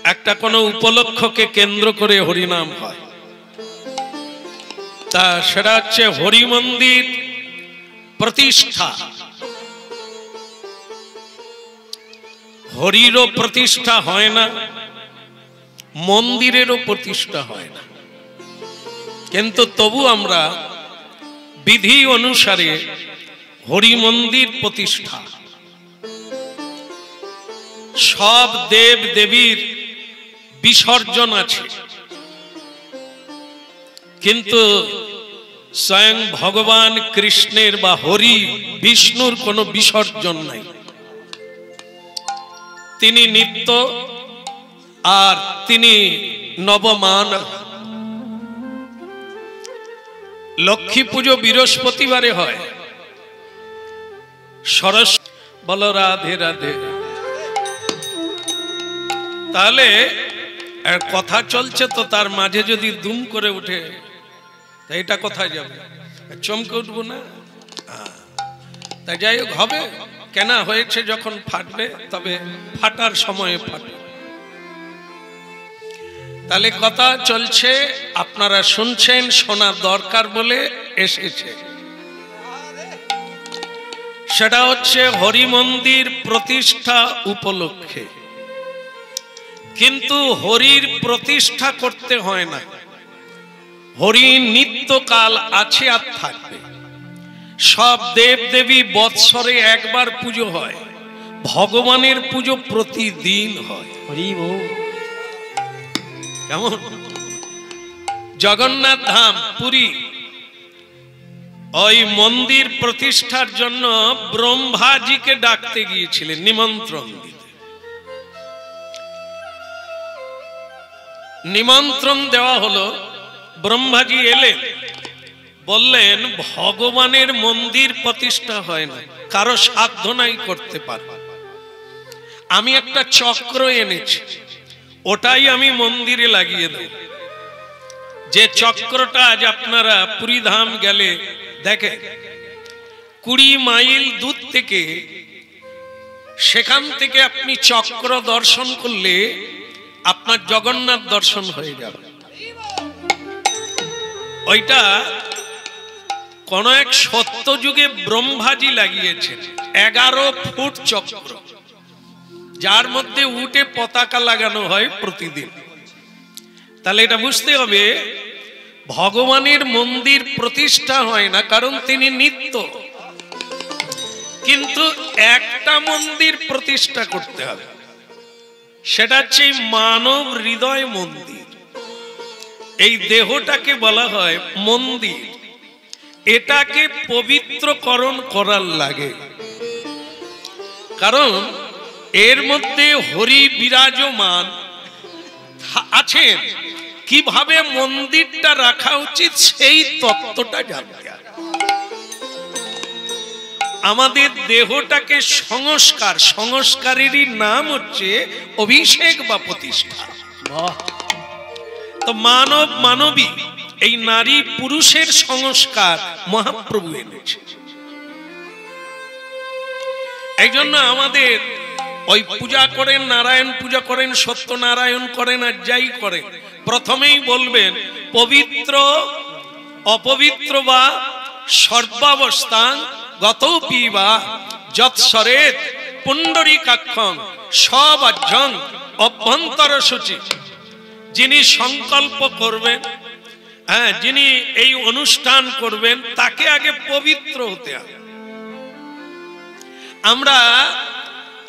একটা কোনো উপলক্ষকে কেন্দ্র করে হরিনাম হয়, তা সেটা হচ্ছে হরি মন্দির প্রতিষ্ঠা। হরিরও প্রতিষ্ঠা হয় না, মন্দিরেরও প্রতিষ্ঠা হয় না, কিন্তু তবু আমরা বিধি অনুসারে হরি মন্দির প্রতিষ্ঠা। সব দেব দেবীর বিসর্জন আছে, কিন্তু স্বয়ং ভগবান কৃষ্ণের বা হরি বিষ্ণুর কোনো বিসর্জন নাই। তিনি নিত্য, আর তিনি নবমান। লক্ষ্মী পুজো বৃহস্পতিবারে হয়। সরস্বতী বল রাধে রাধে। তাহলে কথা চলছে তো তার মাঝে যদি দুম করে উঠে, এটা কোথায় যাবে? চমকে উঠবো না? তাই যাই হোক, হবে কেন, হয়েছে যখন ফাটবে, তবে ফাটার সময়ে ফাটবে। তাহলে কথা চলছে, আপনারা শুনছেন, শোনা দরকার বলে এসেছে। সেটা হচ্ছে হরি মন্দির প্রতিষ্ঠা উপলক্ষে। কিন্তু হরির প্রতিষ্ঠা করতে হয় না, হরি নিত্যকাল আছে আর থাকবে। সব দেব দেবী বৎসরে একবার পুজো হয়, ভগবানের পুজো প্রতিদিন হয়। কেমন? জগন্নাথ ধাম পুরী, ওই মন্দির প্রতিষ্ঠার জন্য ব্রহ্মাজিকে ডাকতে গিয়েছিলেন, নিমন্ত্রণ দিতে। নিমন্ত্রণ দেওয়া হলো, ব্রহ্মাজি এলেন, বললেন ভগবানের মন্দির প্রতিষ্ঠা হয় না, কারো সাধ্য নাই করতে পারবে। আমি একটা চক্র এনেছি, ওটাই আমি মন্দিরে লাগিয়ে দেব। যে চক্রটা আজ আপনারা পুরী ধাম গেলে দেখেন, 20 মাইল দূর থেকে, সেখান থেকে আপনি চক্র দর্শন করলে আপনার জগন্নাথ দর্শন হয়ে যাবে। ওইটা কোন এক সত্যযুগে ব্রহ্মাজি লাগিয়েছেন, 11 ফুট চক্র, যার মধ্যে উঠে পতাকা লাগানো হয় প্রতিদিন। তাহলে এটা বুঝতে হবে, ভগবানের মন্দির প্রতিষ্ঠা হয় না, কারণ তিনি নিত্য। কিন্তু একটা মন্দির প্রতিষ্ঠা করতে হবে, সেটা হচ্ছে মানব হৃদয় মন্দির। এই দেহটাকে বলা হয় মন্দির, এটাকে পবিত্রকরণ করার লাগে। কারণ এর মধ্যে হরি বিরাজমান আছেন, কিভাবে মন্দিরটা রাখা উচিত সেই তত্ত্বটা জানতে হবে। আমাদের দেহটাকে সংস্কার, সংস্কারেরই নাম হচ্ছে অভিষেক বা প্রতিষ্ঠা। তো মানব মানবী, এই নারী পুরুষের সংস্কার মহাপ্রভু এনেছে। এই জন্য আমাদের ওই পূজা করেন, নারায়ণ পূজা করেন, সত্যনারায়ণ করেন, আর যাই করেন, প্রথমেই বলবেন পবিত্র অপবিত্র বা সর্বাবস্থান গত পিবা যৎসরেত পুণ্ডরীকাক্ষং সবাজ্যং অভ্যন্তর সূচি। যিনি সংকল্প করবেন, যিনি এই অনুষ্ঠান করবেন, তাকে আগে পবিত্র হতে হবে। আমরা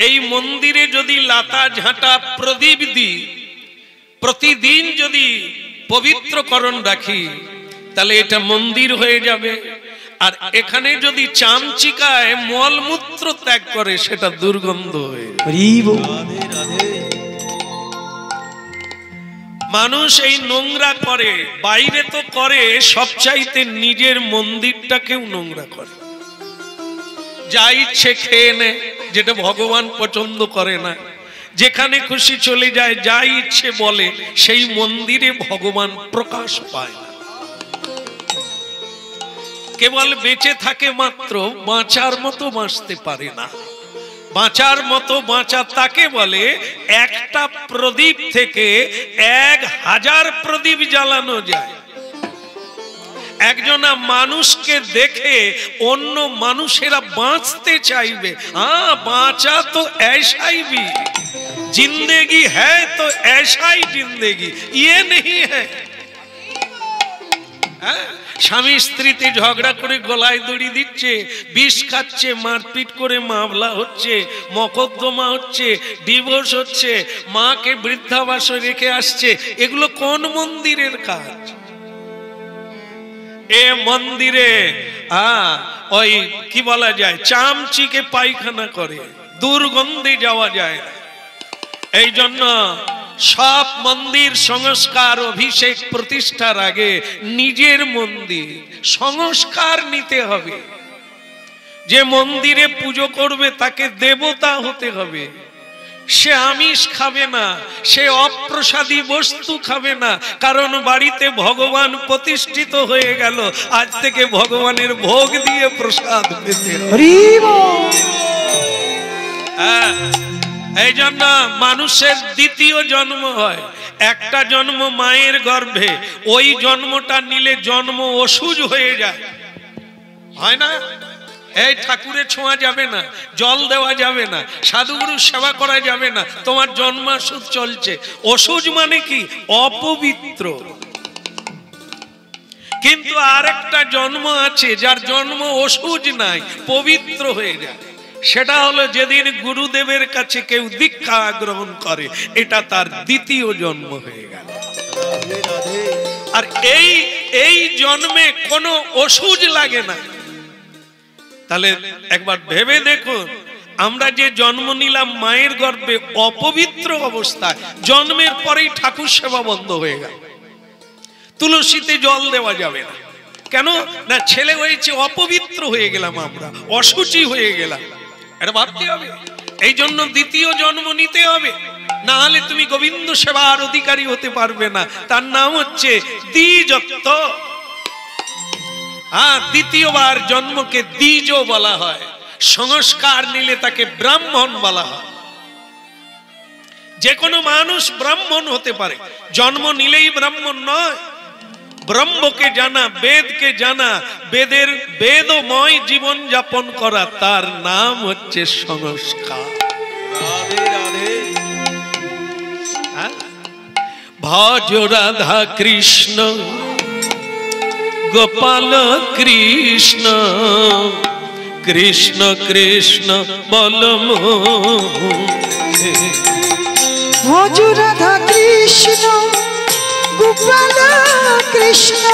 এই মন্দিরে যদি লাতা ঝাঁটা প্রদীপ দিই, প্রতিদিন যদি পবিত্রকরণ রাখি, তাহলে এটা মন্দির হয়ে যাবে। আর এখানে যদি চামচিকায় মলমূত্র ত্যাগ করে, সেটা দুর্গন্ধ হয়ে যাবে। মানুষ এই নোংরা করে, বাইরে তো করে, সবচাইতে নিজের মন্দিরটাকেও নোংরা করে। যা ইচ্ছে খেয়ে নেয়, যেটা ভগবান পছন্দ করে না, যেখানে খুশি চলে যায়, যা ইচ্ছে বলে, সেই মন্দিরে ভগবান প্রকাশ পায় না। কেবল বেঁচে থাকে মাত্র, বাঁচার মতো বাঁচতে পারে না। বাঁচার মতো বাঁচা তাকে বলে একটা প্রদীপ থেকে 1000 প্রদীপ জ্বালানো যায়। একজনা মানুষকে দেখে অন্য মানুষেরা বাঁচতে চাইবে। হ্যাঁ, বাঁচা তো ऐसाई भी जिंदगी है तो ऐसा ही जिंदगी, ये नहीं है। স্বামী স্ত্রীতে ঝগড়া করে গলায় দড়ি দিচ্ছে, বিষ খাচ্ছে, মারপিট করে মামলা হচ্ছে, মকদ্দমা হচ্ছে, ডিভোর্স হচ্ছে, মাকে বৃদ্ধাবাসে রেখে আসছে। এগুলো কোন মন্দিরের কাজ? এ মন্দিরে ওই কি বলা যায়, চামচিকে পায়খানা করে, দুর্গন্ধে যাওয়া যায়। এই জন্য সব মন্দির সংস্কার অভিষেক প্রতিষ্ঠার আগে নিজের মন্দির সংস্কার নিতে হবে। যে মন্দিরে পুজো করবে তাকে দেবতা হতে হবে। সে আমিষ খাবে না, সে অপ্রসাদী বস্তু খাবে না, কারণ বাড়িতে ভগবান প্রতিষ্ঠিত হয়ে গেল। আজ থেকে ভগবানের ভোগ দিয়ে প্রসাদ পেতে হবে। এই জন্য মানুষের দ্বিতীয় জন্ম হয়। একটা জন্ম মায়ের গর্ভে, ওই জন্মটা নিলে জন্ম অসুজ হয়ে যায়, হয় না? এই ঠাকুরের ছোঁয়া যাবে না, জল দেওয়া যাবে না, সাধুগুরু সেবা করা যাবে না, তোমার জন্মাসুজ চলছে। অসুজ মানে কি? অপবিত্র। কিন্তু আরেকটা জন্ম আছে যার জন্ম অসুজ নাই, পবিত্র হয়ে যায়। সেটা হলো যেদিন গুরুদেবের কাছে কেউ দীক্ষা গ্রহণ করে, এটা তার দ্বিতীয় জন্ম হয়ে গেল। আর এই জন্মে কোনো অসুজ লাগে না। তাহলে একবার ভেবে দেখুন, আমরা যে জন্ম নিলাম মায়ের গর্ভে অপবিত্র অবস্থায়, জন্মের পরেই ঠাকুর সেবা বন্ধ হয়ে গেল। তুলসীতে জল দেওয়া যাবে না, কেন না? ছেলে হয়েছে, অপবিত্র হয়ে গেলাম, আমরা অশুচি হয়ে গেলাম। এটা ভাবতে হবে। এই জন্য দ্বিতীয় জন্ম নিতে হবে, না হলে তুমি গোবিন্দ সেবার অধিকারী হতে পারবে না। তার নাম হচ্ছে দ্বিজত্ব। দ্বিতীয়বার জন্মকে দ্বিজ বলা হয়। সংস্কার নিলে তাকে ব্রাহ্মণ বলা হয়। যে কোনো মানুষ ব্রাহ্মণ হতে পারে, জন্ম নিলেই ব্রাহ্মণ নয়। ব্রহ্মকে জানা, বেদকে জানা, বেদময় জীবন যাপন করা, তার নাম হচ্ছে সংস্কার। ভজ রাধা কৃষ্ণ গোপাল কৃষ্ণ, কৃষ্ণ কৃষ্ণ বল মুখে। ভজ রাধা কৃষ্ণ গোপাল কৃষ্ণ,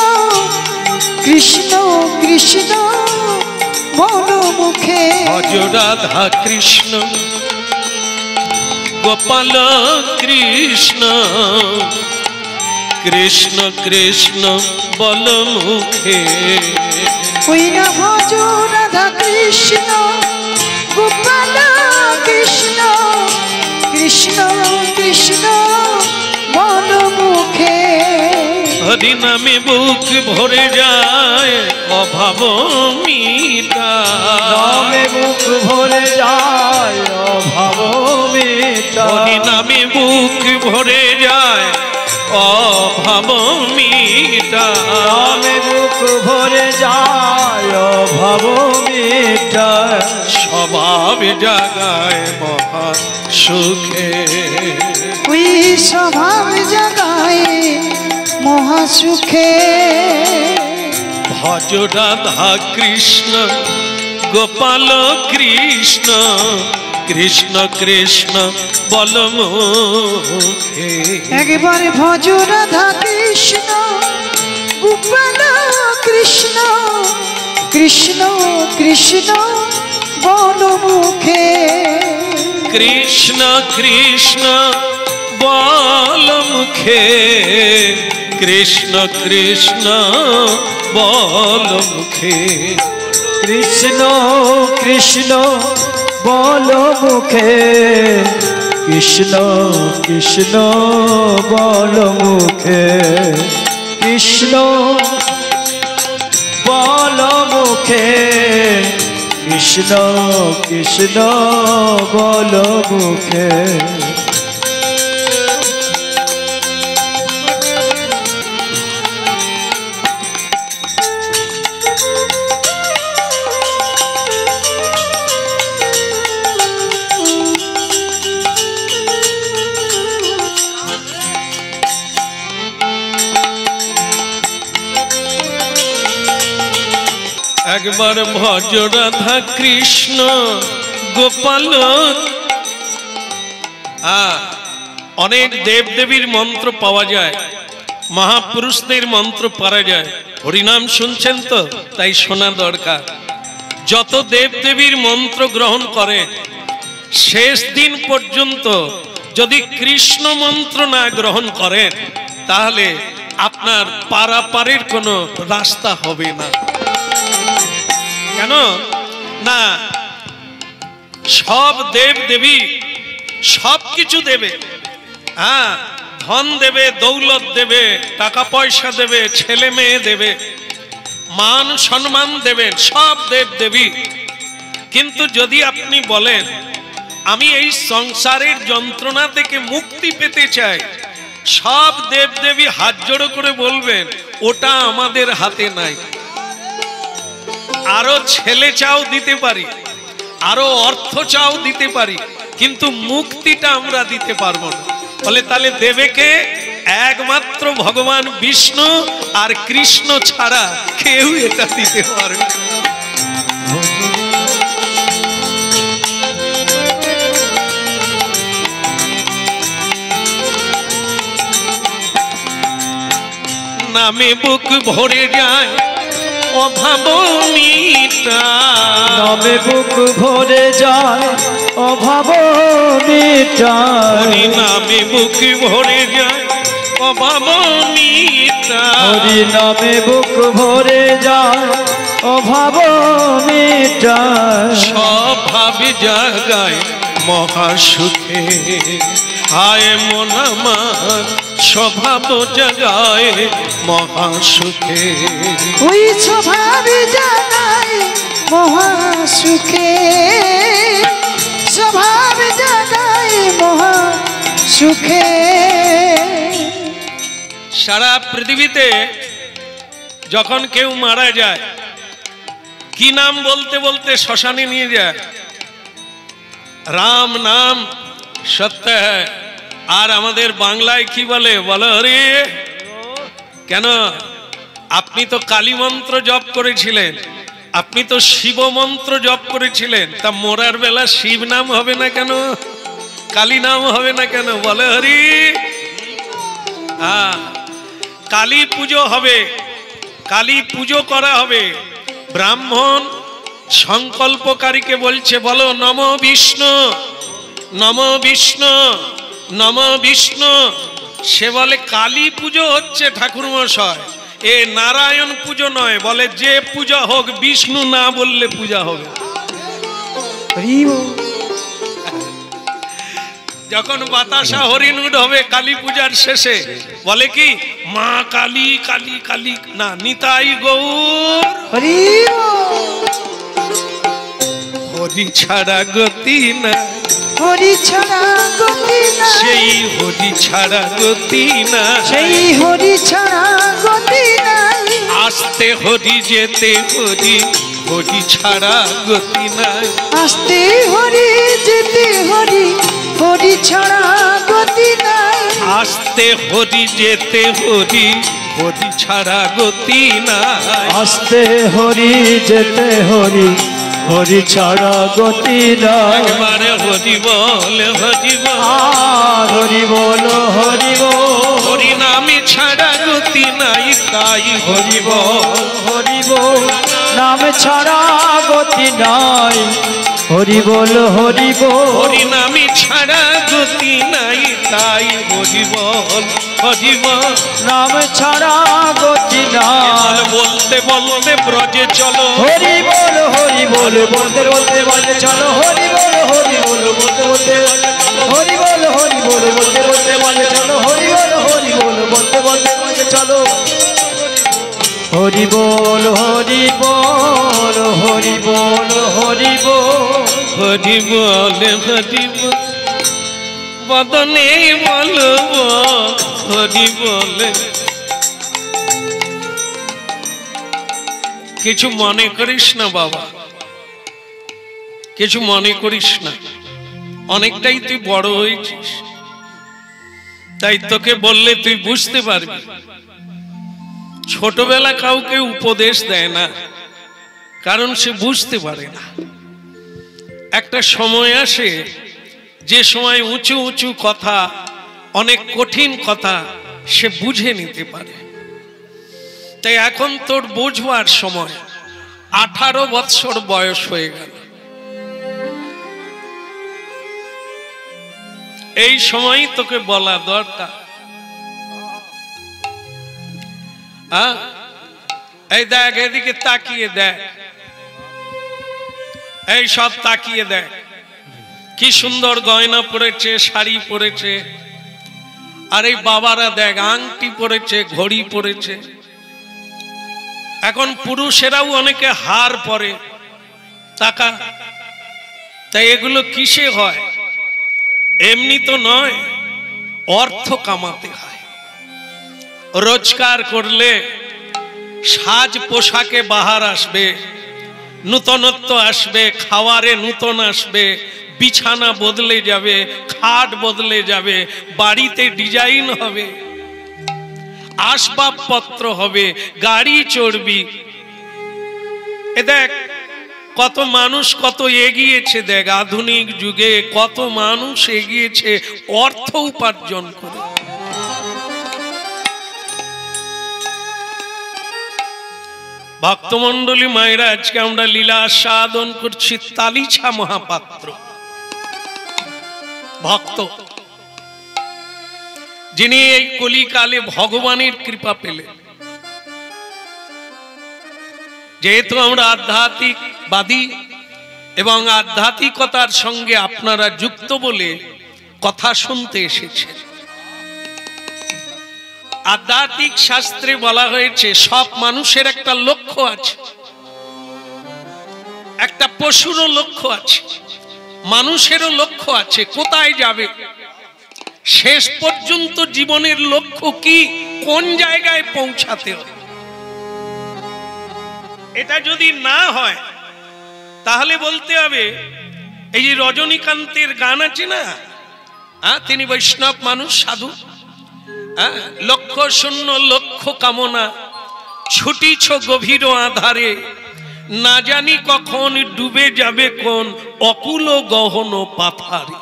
কৃষ্ণ কৃষ্ণ বল মুখে। ভজ রাধা কৃষ্ণ গোপাল কৃষ্ণ, কৃষ্ণ কৃষ্ণ বল মুখে। ওই না ভজ রাধা কৃষ্ণ গোপাল কৃষ্ণ, কৃষ্ণ কৃষ্ণ বল মুখে। হরি নামে বুক ভরে যায় অভাব মিটায়, নামে বুক ভরে যায় অভাব মিটায়। হরি নামে বুক ভরে যায় অভাব মিটায়, নামে বুক ভরে যায় অভাব মিটায়। স্বভাব জাগায় মহা সুখে, ওই স্বভাব জাগায় মহা সুখে। ভজ রাধা কৃষ্ণ গোপাল কৃষ্ণ, কৃষ্ণ কৃষ্ণ বল মুখে। একবার ভজ রাধা কৃষ্ণ গোপাল কৃষ্ণ, কৃষ্ণ কৃষ্ণ বল মুখে। কৃষ্ণ কৃষ্ণ বল মুখে, কৃষ্ণ কৃষ্ণ বল মুখে। কৃষ্ণ কৃষ্ণ বল মুখে, কৃষ্ণ কৃষ্ণ বল মুখে। কৃষ্ণ বল মুখে, কৃষ্ণ কৃষ্ণ বলো মুখে। একবার ভজ রাধা কৃষ্ণ গোপাল। অনেক দেব দেবীর মন্ত্র পাওয়া যায়, মহাপুরুষদের মন্ত্র পারা যায়। হরিনাম শুনছেন তো, তাই শোনা দরকার। যত দেব দেবীর মন্ত্র গ্রহণ করে শেষ দিন পর্যন্ত যদি কৃষ্ণ মন্ত্র না গ্রহণ করেন তাহলে আপনার পারাপারের কোনো রাস্তা হবে না। কেন না, সব দেব দেবী সব কিছু দেবে। ধন দেবে, দৌলত দেবে, টাকা পয়সা দেবে, ছেলে মেয়ে দেবে, মান সম্মান দেবেন, সব দেব দেবী। কিন্তু যদি আপনি বলেন আমি এই সংসারের যন্ত্রণা থেকে মুক্তি পেতে চাই, সব দেব দেবী হাত জোড়ো করে বলবেন ওটা আমাদের হাতে নাই। আরো ছেলে চাও দিতে পারি, আরো অর্থ চাও দিতে পারি, কিন্তু মুক্তিটা আমরা দিতে পারবো না। বলে তাহলে দেবে কে? একমাত্র ভগবান বিষ্ণু আর কৃষ্ণ ছাড়া কেউ এটা দিতে পারবে না। নামে বুক ভরে যায় অভাব মিটায়, নামে বুক ভরে যায় অভাব মিটায়। হরি নামে বুক ভরে যায় অভাব মিটায়, হরি নামে বুক ভরে যায় অভাব মিটায়। স্বভাবে জাগায় মহাসুখে, হায় মন আমার স্বভাব জাগায় মহাসুখে। ওই স্বভাবে জাগায় মহাসুখে, স্বভাবে জাগায় মহাসুখে। সারা পৃথিবীতে যখন কেউ মারা যায় কি নাম বলতে বলতে শ্মশানে নিয়ে যায়? রাম নাম সত্য হ্যায়। আর আমাদের বাংলায় কি বলে? বলো হরি। কেন? আপনি তো কালী মন্ত্র জপ করেছিলেন, আপনি তো শিব মন্ত্র জপ করেছিলেন, তা মোরার বেলা শিব নাম হবে না কেন? কালী নাম হবে না কেন? বলে হরি। কালী পুজো হবে, কালী পুজো করা হবে। ব্রাহ্মণ সংকল্পকারীকে বলছে বলো নম বিষ্ণু, নম বিষ্ণু, নম বিষ্ণু। সে বলে কালী পুজো হচ্ছে ঠাকুর মশাই, এ নারায়ণ পুজো নয়। বলে যে পূজা হোক বিষ্ণু না বললে পূজা হবে। যখন বাতাসা হরিণুড হবে কালী পূজার শেষে বলে কি মা কালী কালী কালী না, নিতাই গৌর হরি হরি ছাড়া গতি না, হরি ছাড়া গতি না, সেই হরি ছাড়া গতি না, সেই হরি ছাড়া গতি নাই। আস্তে হরি যেতে হরি, হরি ছাড়া গতি নাই। আস্তে হরি যেতে হরি, হরি ছাড়া গতি নাই। আস্তে হরি যেতে হরি, হরি ছাড়া গতি নাই। আস্তে হরি যেতে হরি, হরি ছাড়া গতি নাই। একবারে হরি বল হরি বল, হরি বল হরি বল। হরি নামে ছাড়া গতি নাই, তাই হরি বল। হরি বল নাম ছাড়া গতি নাই। হরি বল হরি বল। হরি নামে ছাড়া গতি নাই, তাই হরি বল হরি বল। নাম ছাড়া গতি নাই। বলতে বলতে ব্রজে চলো, হরি বল বলতে বলতে বলতে চলো। হরি বল বলতে বলতে হরি বল বলতে বলতে বলতে চলো। হরি বল বলতে বলতে বলতে চলো। হরি বল হরি বল হরি বল হরি বল হরি বল হরি বল বদনে বলব হরি বলে। কিছু মনে করিস না বাবা, কিছু মনে করিস না, অনেকটাই তুই বড় হয়েছিস, তাই তোকে বললে তুই বুঝতে পারবি। ছোটবেলা কাউকে উপদেশ দেয় না, কারণ সে বুঝতে পারে না। একটা সময় আসে যে সময় উঁচু উঁচু কথা, অনেক কঠিন কথা সে বুঝে নিতে পারে। তাই এখন তোর বুঝবার সময়, 18 বৎসর বয়স হয়ে গেল, এই সময় তোকে বলা দরকার। এই দেখ, এদিকে তাকিয়ে দেখ, এই সব তাকিয়ে দেখ, কি সুন্দর গয়না পরেছে, শাড়ি পরেছে। আর এই বাবারা দেখ, আংটি পরেছে, ঘড়ি পরেছে। এখন পুরুষেরাও অনেকে হার পরে, টাকা। তাই এগুলো কিসে হয়? এমনি তো নয়, অর্থ কামাতে হয়। রোজগার করলে সাজ পোশাকে বাহার আসবে, নূতনত্ব আসবে, খাওয়ারে নূতন আসবে, বিছানা বদলে যাবে, খাট বদলে যাবে, বাড়িতে ডিজাইন হবে, আসবাবপত্র হবে, গাড়ি চড়বি। এ দেখ কত মানুষ কত এগিয়েছে, দেখ আধুনিক যুগে কত মানুষ এগিয়েছে অর্থ উপার্জন করে। ভক্তমন্ডলী মায়েরা, আজকে আমরা লীলা আস্বাদন করছি তালিছা মহাপাত্র ভক্ত, যিনি এই কলিকালে ভগবানের কৃপা পেলেন। যেহেতু আমরা আধ্যাত্মিকবাদী এবং আধ্যাত্মিকতার সঙ্গে আপনারা যুক্ত বলে কথা শুনতে এসেছেন। আধ্যাত্মিক শাস্ত্রে বলা হয়েছে সব মানুষের একটা লক্ষ্য আছে, একটা পশুরও লক্ষ্য আছে, মানুষেরও লক্ষ্য আছে, কোথায় যাবে, শেষ পর্যন্ত জীবনের লক্ষ্য কি, কোন জায়গায় পৌঁছাতে হবে। এটা যদি না হয় তাহলে বলতে হবে, এই যে রজনীকান্তের গান আছে না, তিনি বৈষ্ণব মানুষ, সাধু, লক্ষ শূন্য লক্ষ কামনা ছুটিছ গভীর আধারে, না জানি কখন ডুবে যাবে কোন অকুল গহন পাথারে।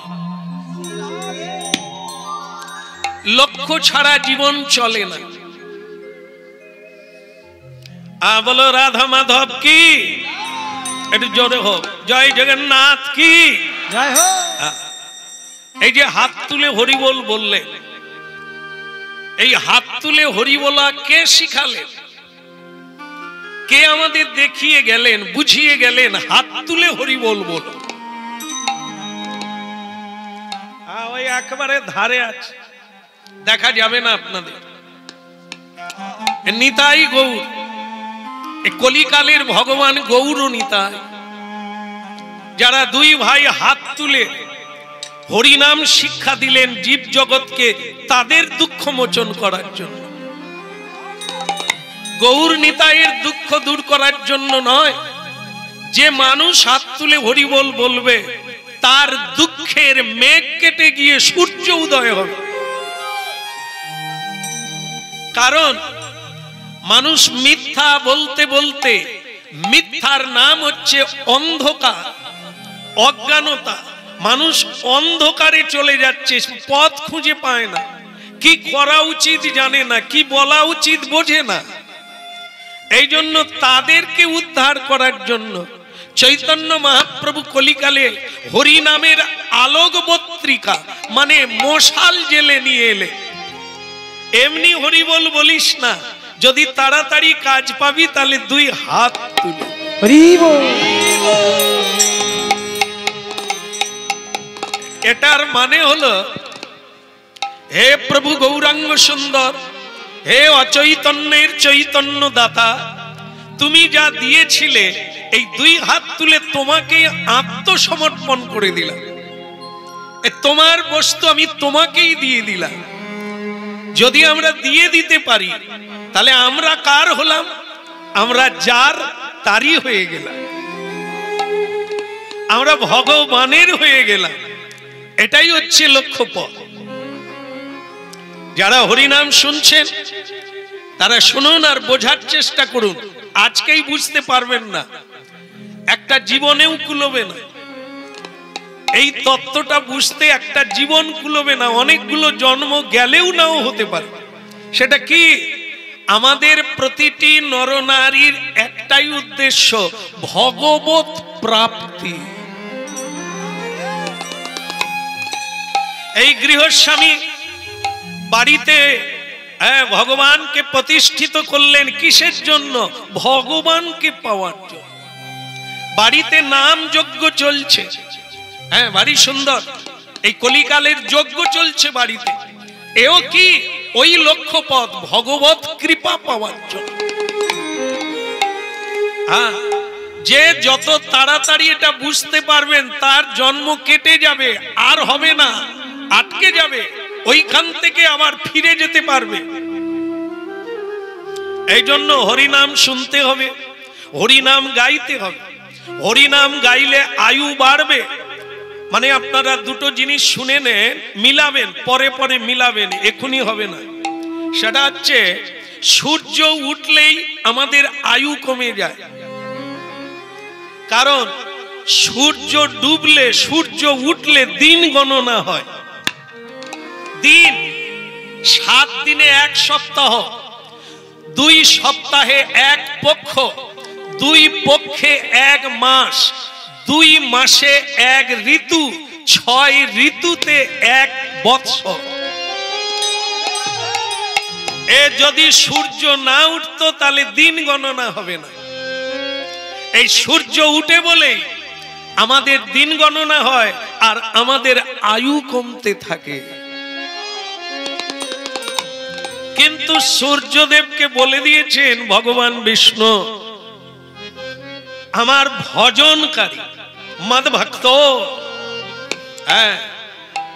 লক্ষ্য ছাড়া জীবন চলে না। বলো রাধা মাধব কি, একটু জোরে হোক, জয় জগন্নাথ কি জয় হোক। এই যে হাত তুলে হরি বল বললে, এই হাত তুলে হরি বলা কে শিখালেন? কে আমাদের দেখিয়ে গেলেন, বুঝিয়ে গেলেন হাত তুলে হরি বল বলো? ওই একেবারে ধারে আছে, দেখা যাবে না আপনাদের। নিতাই গৌর, কলিকালের ভগবান গৌর নিতাই, যারা দুই ভাই হাত তুলে হরিনাম শিক্ষা দিলেন জীব জগৎকে তাদের দুঃখ মোচন করার জন্য। গৌর নিতাইয়ের দুঃখ দূর করার জন্য নয়, যে মানুষ হাত তুলে হরি বল বলবে তার দুঃখের মেঘ কেটে গিয়ে সূর্য উদয় হবে। কারণ মানুষ মিথ্যা বলতে বলতে, মিথ্যার নাম হচ্ছে অন্ধকার, অজ্ঞানতা। মানুষ অন্ধকারে চলে যাচ্ছে, পথ খুঁজে পায় না, কি করা উচিত জানে না, কি বলা উচিত বোঝে না। এই জন্য তাদেরকে উদ্ধার করার জন্য চৈতন্য মহাপ্রভু কলিকালে হরি নামের আলোক বত্রিকা মানে মশাল জেলে নিয়ে এলে। এমনি হরি বল বলিস না, যদি তাড়াতাড়ি কাজ পাবি তাহলে দুই হাত তুলে হরি বল। এটার মানে হলো, হে প্রভু গৌরাঙ্গ সুন্দর, হে অচৈতন্যের চৈতন্য দাতা, তুমি যা দিয়েছিলে এই দুই হাত তুলে তোমাকে আত্মসমর্পণ করে দিলাম। তোমার বস্তু আমি তোমাকেই দিয়ে দিলাম। যদি আমরা দিয়ে দিতে পারি তাহলে আমরা কার হলাম? আমরা যার তারই হয়ে গেলাম, আমরা ভগবানের হয়ে গেলাম। এটাই হচ্ছে লক্ষ্যপথ। যারা হরিনাম শুনছেন তারা শুনুন আর বোঝার চেষ্টা করুন। আজকেই বুঝতে পারবেন না, একটা জীবনেও কুলোবে না। এই তত্ত্বটা বুঝতে একটা জীবন কুলোবে না, অনেকগুলো জন্ম গেলেও নাও হতে পারে। সেটা কি? আমাদের প্রতিটি নরনারীর একটাই উদ্দেশ্য, ভগবত প্রাপ্তি। এই গৃহস্বামী বাড়িতে ভগবানকে প্রতিষ্ঠিত করলেন কিসের জন্য? ভগবানকে পাওয়ার জন্য। বাড়িতে নাম যজ্ঞ চলছে, হ্যাঁ বাড়ি সুন্দর, এই কলিকালের যজ্ঞ চলছে বাড়িতে। এও কি? ওই লক্ষ্যপথ, ভগবত কৃপা পাওয়ার জন্য। হ্যাঁ, যে যত তাড়াতাড়ি এটা বুঝতে পারবেন তার জন্ম কেটে যাবে, আর হবে না, আটকে যাবে, ওইখান থেকে আবার ফিরে যেতে পারবে। এই জন্য হরিনাম শুনতে হবে, হরিনাম গাইতে হবে। হরিনাম গাইলে আয়ু বাড়বে। মানে আপনারা দুটো জিনিস শুনে নেন, মিলাবেন, পরে পরে মিলাবেন, এখনই হবে না। সেটা হচ্ছে সূর্য উঠলেই আমাদের আয়ু কমে যায়, কারণ সূর্য ডুবলে সূর্য উঠলে দিন গণনা হয়। দিন 7 দিনে 1 সপ্তাহ, 2 সপ্তাহে 1 পক্ষ, 2 পক্ষে 1 মাস, 2 মাসে 1 ঋতু, 6 ঋতুতে 1 বৎসর। এ যদি সূর্য না উঠতো তাহলে দিন গণনা হবে না। এই সূর্য উঠে বলেই আমাদের দিন গণনা হয় আর আমাদের আয়ু কমতে থাকে। কিন্তু সূর্যদেবকে বলে দিয়েছেন ভগবান বিষ্ণু, আমার ভজনকারী মদ ভক্ত, হ্যাঁ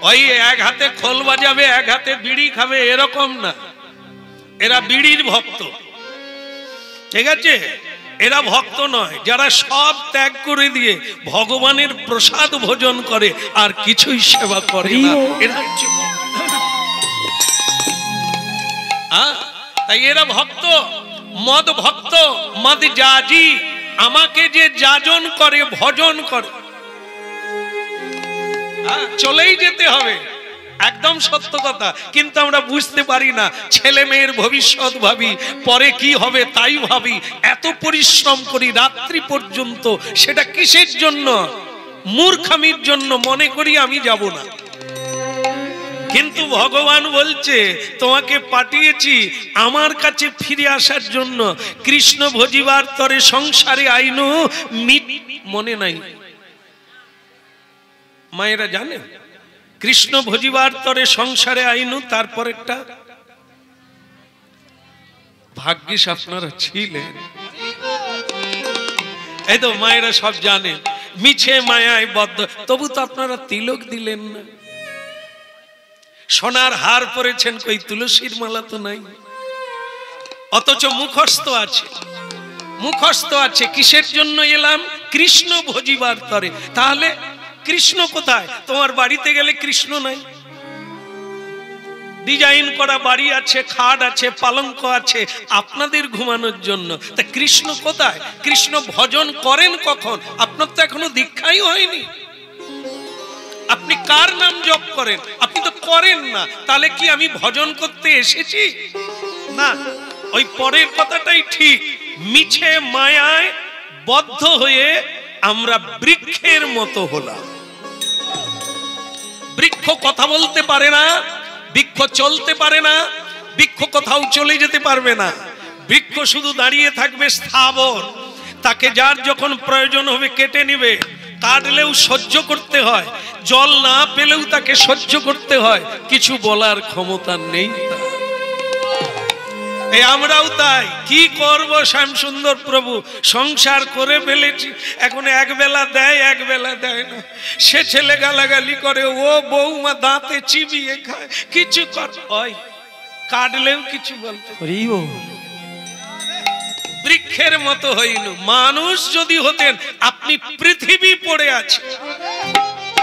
ওই এক হাতে খোল বাজাবে এক হাতে বিড়ি খাবে এরকম না, এরা বিড়ির ভক্ত, ঠিক আছে? এরা ভক্ত নয় যারা সব ত্যাগ করে দিয়ে ভগবানের প্রসাদ ভোজন করে আর কিছুই সেবা করে না, এরা হচ্ছে তাই এরা ভক্ত, মদ ভক্ত, মদ যাজি, আমাকে যে যাজন করে ভজন করে, চলেই যেতে হবে, একদম সত্য কথা। কিন্তু আমরা বুঝতে পারি না, ছেলে মেয়ের ভবিষ্যৎ ভাবি, পরে কি হবে তাই ভাবি, এত পরিশ্রম করি রাত্রি পর্যন্ত, সেটা কিসের জন্য? মূর্খামির জন্য। মনে করি আমি যাব না, কিন্তু ভগবান বলছে তোমাকে পাঠিয়েছি আমার কাছে ফিরে আসার জন্য। কৃষ্ণ ভজিবার তরে সংসারে আইনু মনে নাই, মায়েরা জানে? কৃষ্ণ ভজিবার তরে সংসারে আইনু, তারপর একটা ভাগ্যিস আপনারা ছিলেন, এই তো মায়েরা সব জানেন। মিছে মায়ায় বদ্ধ, তবু তো আপনারা তিলক দিলেন না, সোনার হার পরেছেন, কই তুলসীর মালা তো নাই, অথচ মুখস্থ আছে, মুখস্থ আছে। কিসের জন্য এলাম? কৃষ্ণ ভজিবার তরে। তাহলে কৃষ্ণ কোথায়? তোমার বাড়িতে গেলে কৃষ্ণ নাই। ডিজাইন করা বাড়ি আছে, খাট আছে, পালঙ্ক আছে আপনাদের ঘুমানোর জন্য, তা কৃষ্ণ কোথায়? কৃষ্ণ ভজন করেন কখন? আপনার তো এখনো দীক্ষাই হয়নি, আপনি কার নাম জপ করেন? আপনি তো করেন না, তাহলে কি আমি ভজন করতে এসেছি? না, ওই পরের কথাটাই ঠিক। মিছে মায়ায় বদ্ধ হয়ে আমরা বৃক্ষের মতো হলাম। বৃক্ষ কথা বলতে পারে না, বৃক্ষ চলতে পারে না, বৃক্ষ কোথাও চলে যেতে পারবে না। বৃক্ষ শুধু দাঁড়িয়ে থাকবে স্থাবর, তাকে যার যখন প্রয়োজন হবে কেটে নিবে, কাটলেও সহ্য করতে হয়, জল না পেলেও তাকে সহ্য করতে হয়, কিছু বলার ক্ষমতা নেই। আমরাও তাই। কি করব শ্যামসুন্দর প্রভু, সংসার করে ফেলেছি, এখন একবেলা দেয় একবেলা দেয় না। সে ছেলে গালাগালি করে, ও বৌমা দাঁতে চিবিয়ে খায়, কিছু কর হয় কাটলেও কিছু বলতে। বৃক্ষের মতো হইল। মানুষ যদি হতেন, আপনি পৃথিবী পড়ে আছে,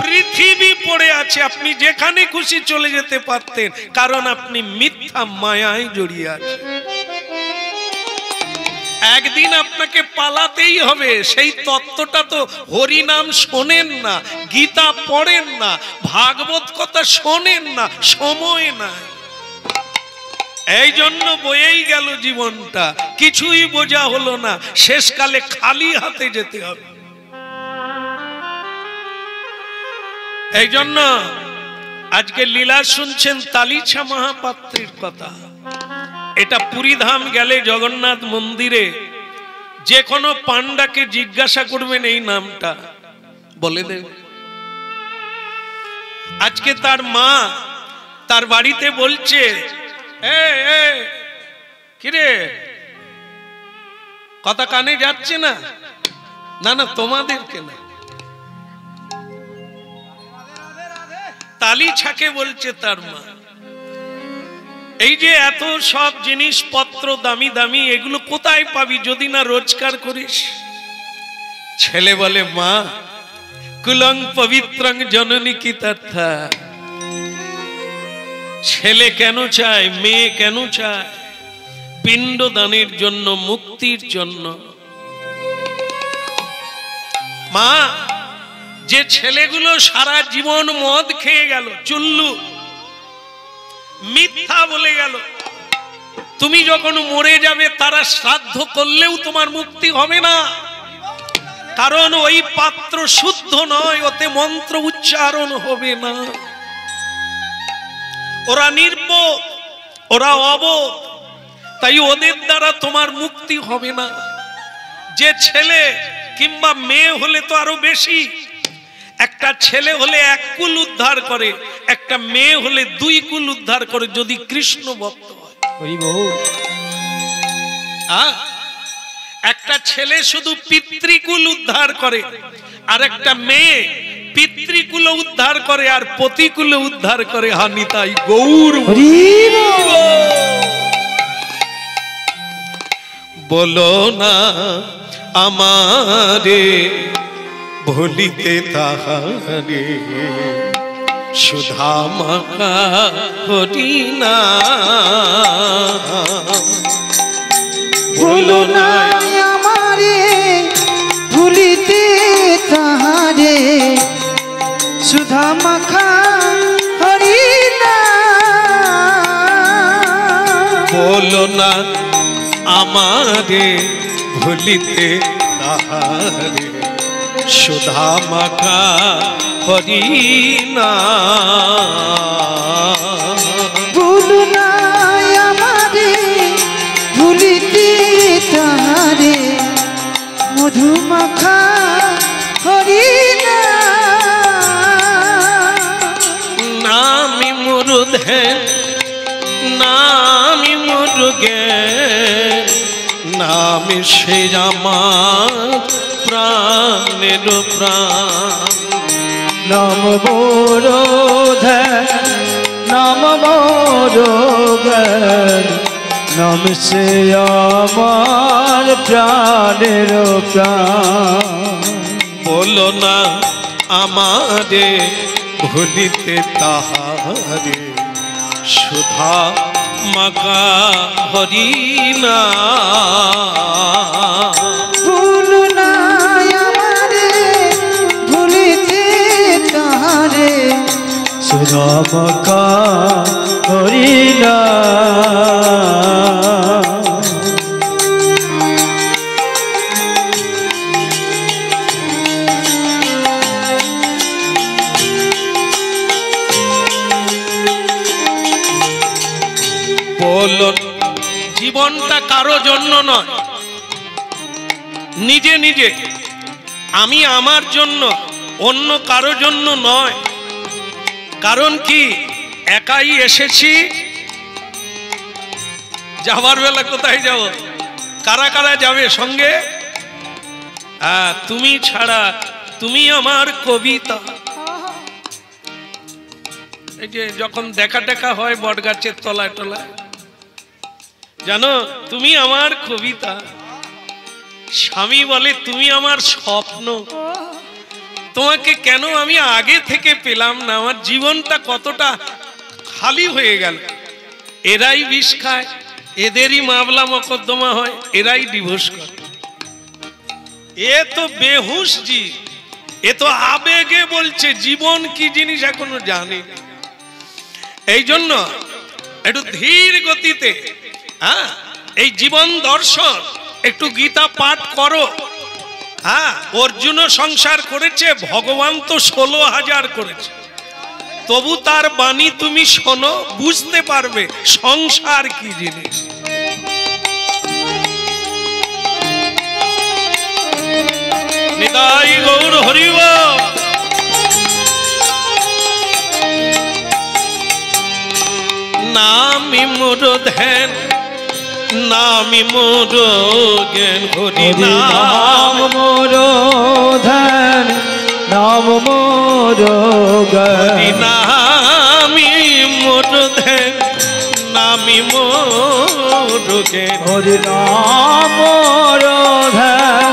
পৃথিবী পড়ে আছে, আপনি যেখানে খুশি চলে যেতে পারতেন, কারণ আপনি মিথ্যা মায়ায় জড়িয়ে আছেন। একদিন আপনাকে পালাতেই হবে। সেই তত্ত্বটা তো হরিনাম শোনেন না, গীতা পড়েন না, ভাগবত কথা শোনেন না, সময় নাই। এই জন্য বয়েই গেল জীবনটা, কিছুই বোঝা হলো না, শেষকালে খালি হাতে যেতে হবে। এই জন্য আজকে লীলা শুনছেন তালিছা মহাপাত্রীর কথা। এটা পুরীধাম গেলে জগন্নাথ মন্দিরে যে কোনো পান্ডাকে জিজ্ঞাসা করবেন এই নামটা বলে দেবে। আজকে তার মা তার বাড়িতে বলছে, কিরে কথা কানে যাচ্ছে না? না না, তোমাদেরকে না, তালিছাকে বলছে তার মা। এই যে এত সব জিনিসপত্র দামি দামি, এগুলো কোথায় পাবি যদি না রোজগার করিস? ছেলে বলে, মা কুলং পবিত্রং জননী কি তথা। ছেলে কেন চায়, মেয়ে কেন চায়? পিণ্ডদানের জন্য, মুক্তির জন্য। মা, যে ছেলেগুলো সারা জীবন মদ খেয়ে গেল, চুল্লু মিথ্যা বলে গেল, তুমি যখন মরে যাবে তারা শ্রাদ্ধ করলেও তোমার মুক্তি হবে না, কারণ ওই পাত্র শুদ্ধ নয়, ওতে মন্ত্র উচ্চারণ হবে না। ওরা নির্বোধ, ওরা অবোধ, তাই ওদের দ্বারা তোমার মুক্তি হবে না। যে ছেলে কিংবা মেয়ে হলে তো আরো বেশি, একটা ছেলে হলে এক কুল উদ্ধার করে, একটা মেয়ে হলে দুই কুল উদ্ধার করে, যদি কৃষ্ণ ভক্ত হয়। একটা ছেলে শুধু পিতৃকুল উদ্ধার করে, আর একটা মেয়ে পিতৃকুল উদ্ধার করে আর পতিকুল উদ্ধার করে। হানিতাই গৌর বলো না আমারে ভুলিতে তাহারে, সুধা মাখা হরিনা। বলো না আমারে ভুলিতে তাহারে, সুধা মাখা হরিনা। বলো না আমারে ভুলিতে তাহারে, সুধা মাখা হরিনা। বলো না আমারে ভুলিতে তাহারে, মধু মাখা হরিনা। নামি মুরুধে নামি মুরুগে, নামি সে আমার প্রাণের প্রাণ। নাম বরোধ নাম বরোগ, নাম সে আমার প্রাণের প্রাণ। বলো না আমারে ভুলিতে তাহারে, সুধা মাখা হরিনা। বলো না আমারে ভুলিতে তাহারে, সুধা মাখা হরিনা। বলো, জীবনটা কারো জন্য নয়, নিজে নিজে। আমি আমার জন্য, অন্য কারো জন্য নয়। কারণ কি, একাই এসেছি, যাবার বেলা কোথায় যাব? কারা কারা যাবে সঙ্গে? তুমি ছাড়া, তুমি আমার কবিতা। এই যে যখন দেখা টেকা হয় বট গাছের তলায় টলায়, জানো তুমি আমার কবিতা। স্বামী বলে তুমি আমার স্বপ্ন, তোমাকে কেন আমি আগে থেকে পেলাম না, আমার জীবনটা কতটা খালি হয়ে গেল। এরাই বিষ খায়, এদেরই মামলা মকদ্দমা হয়, এরাই ডিভোর্স করে। এ তো বেহুশ জি, এ তো আবেগে বলছে, জীবন কি জিনিস এখনো জানে। এই জন্য একটু ধীর গতিতে এই জীবন দর্শন একটু গীতা পাঠ করো। অর্জুন সংসার করেছে, ভগবান তো 16,000 করেছে, তবু তার বাণী তুমি শোনো, বুঝতে পারবে সংসার কি জিনিস। নিতাই গৌর হরিব। নামি মোর ধ্যান, নামি মোর জ্ঞান, হরি নাম মোর ধ্যান, নাম মোর জ্ঞান। নামি মোর ধ্যান, নামি মোর জ্ঞান, হরি নাম মোর ধ্যান,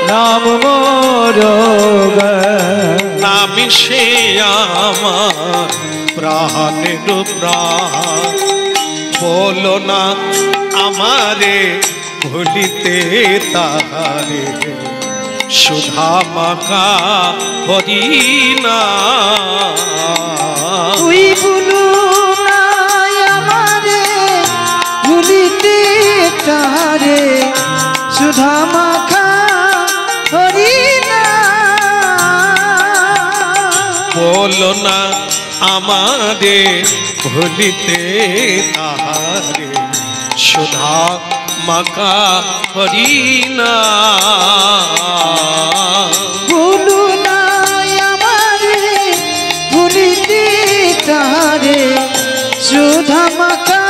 নাম মোর জ্ঞান। নামি সে আমার প্রাণের প্রাণ, বলো না আমারে ভুলিতে তাহারে, সুধা মাখা হরি না। তুই ভুলু না আমারে ভুলিতে তাহারে, সুধা মাখা হরি না। বলো না আমারে ভুলিতে তাহারে, সুধা মাখা হরি না। ভুলু না আমারে ভুলিতে তাহারে, সুধা মাখা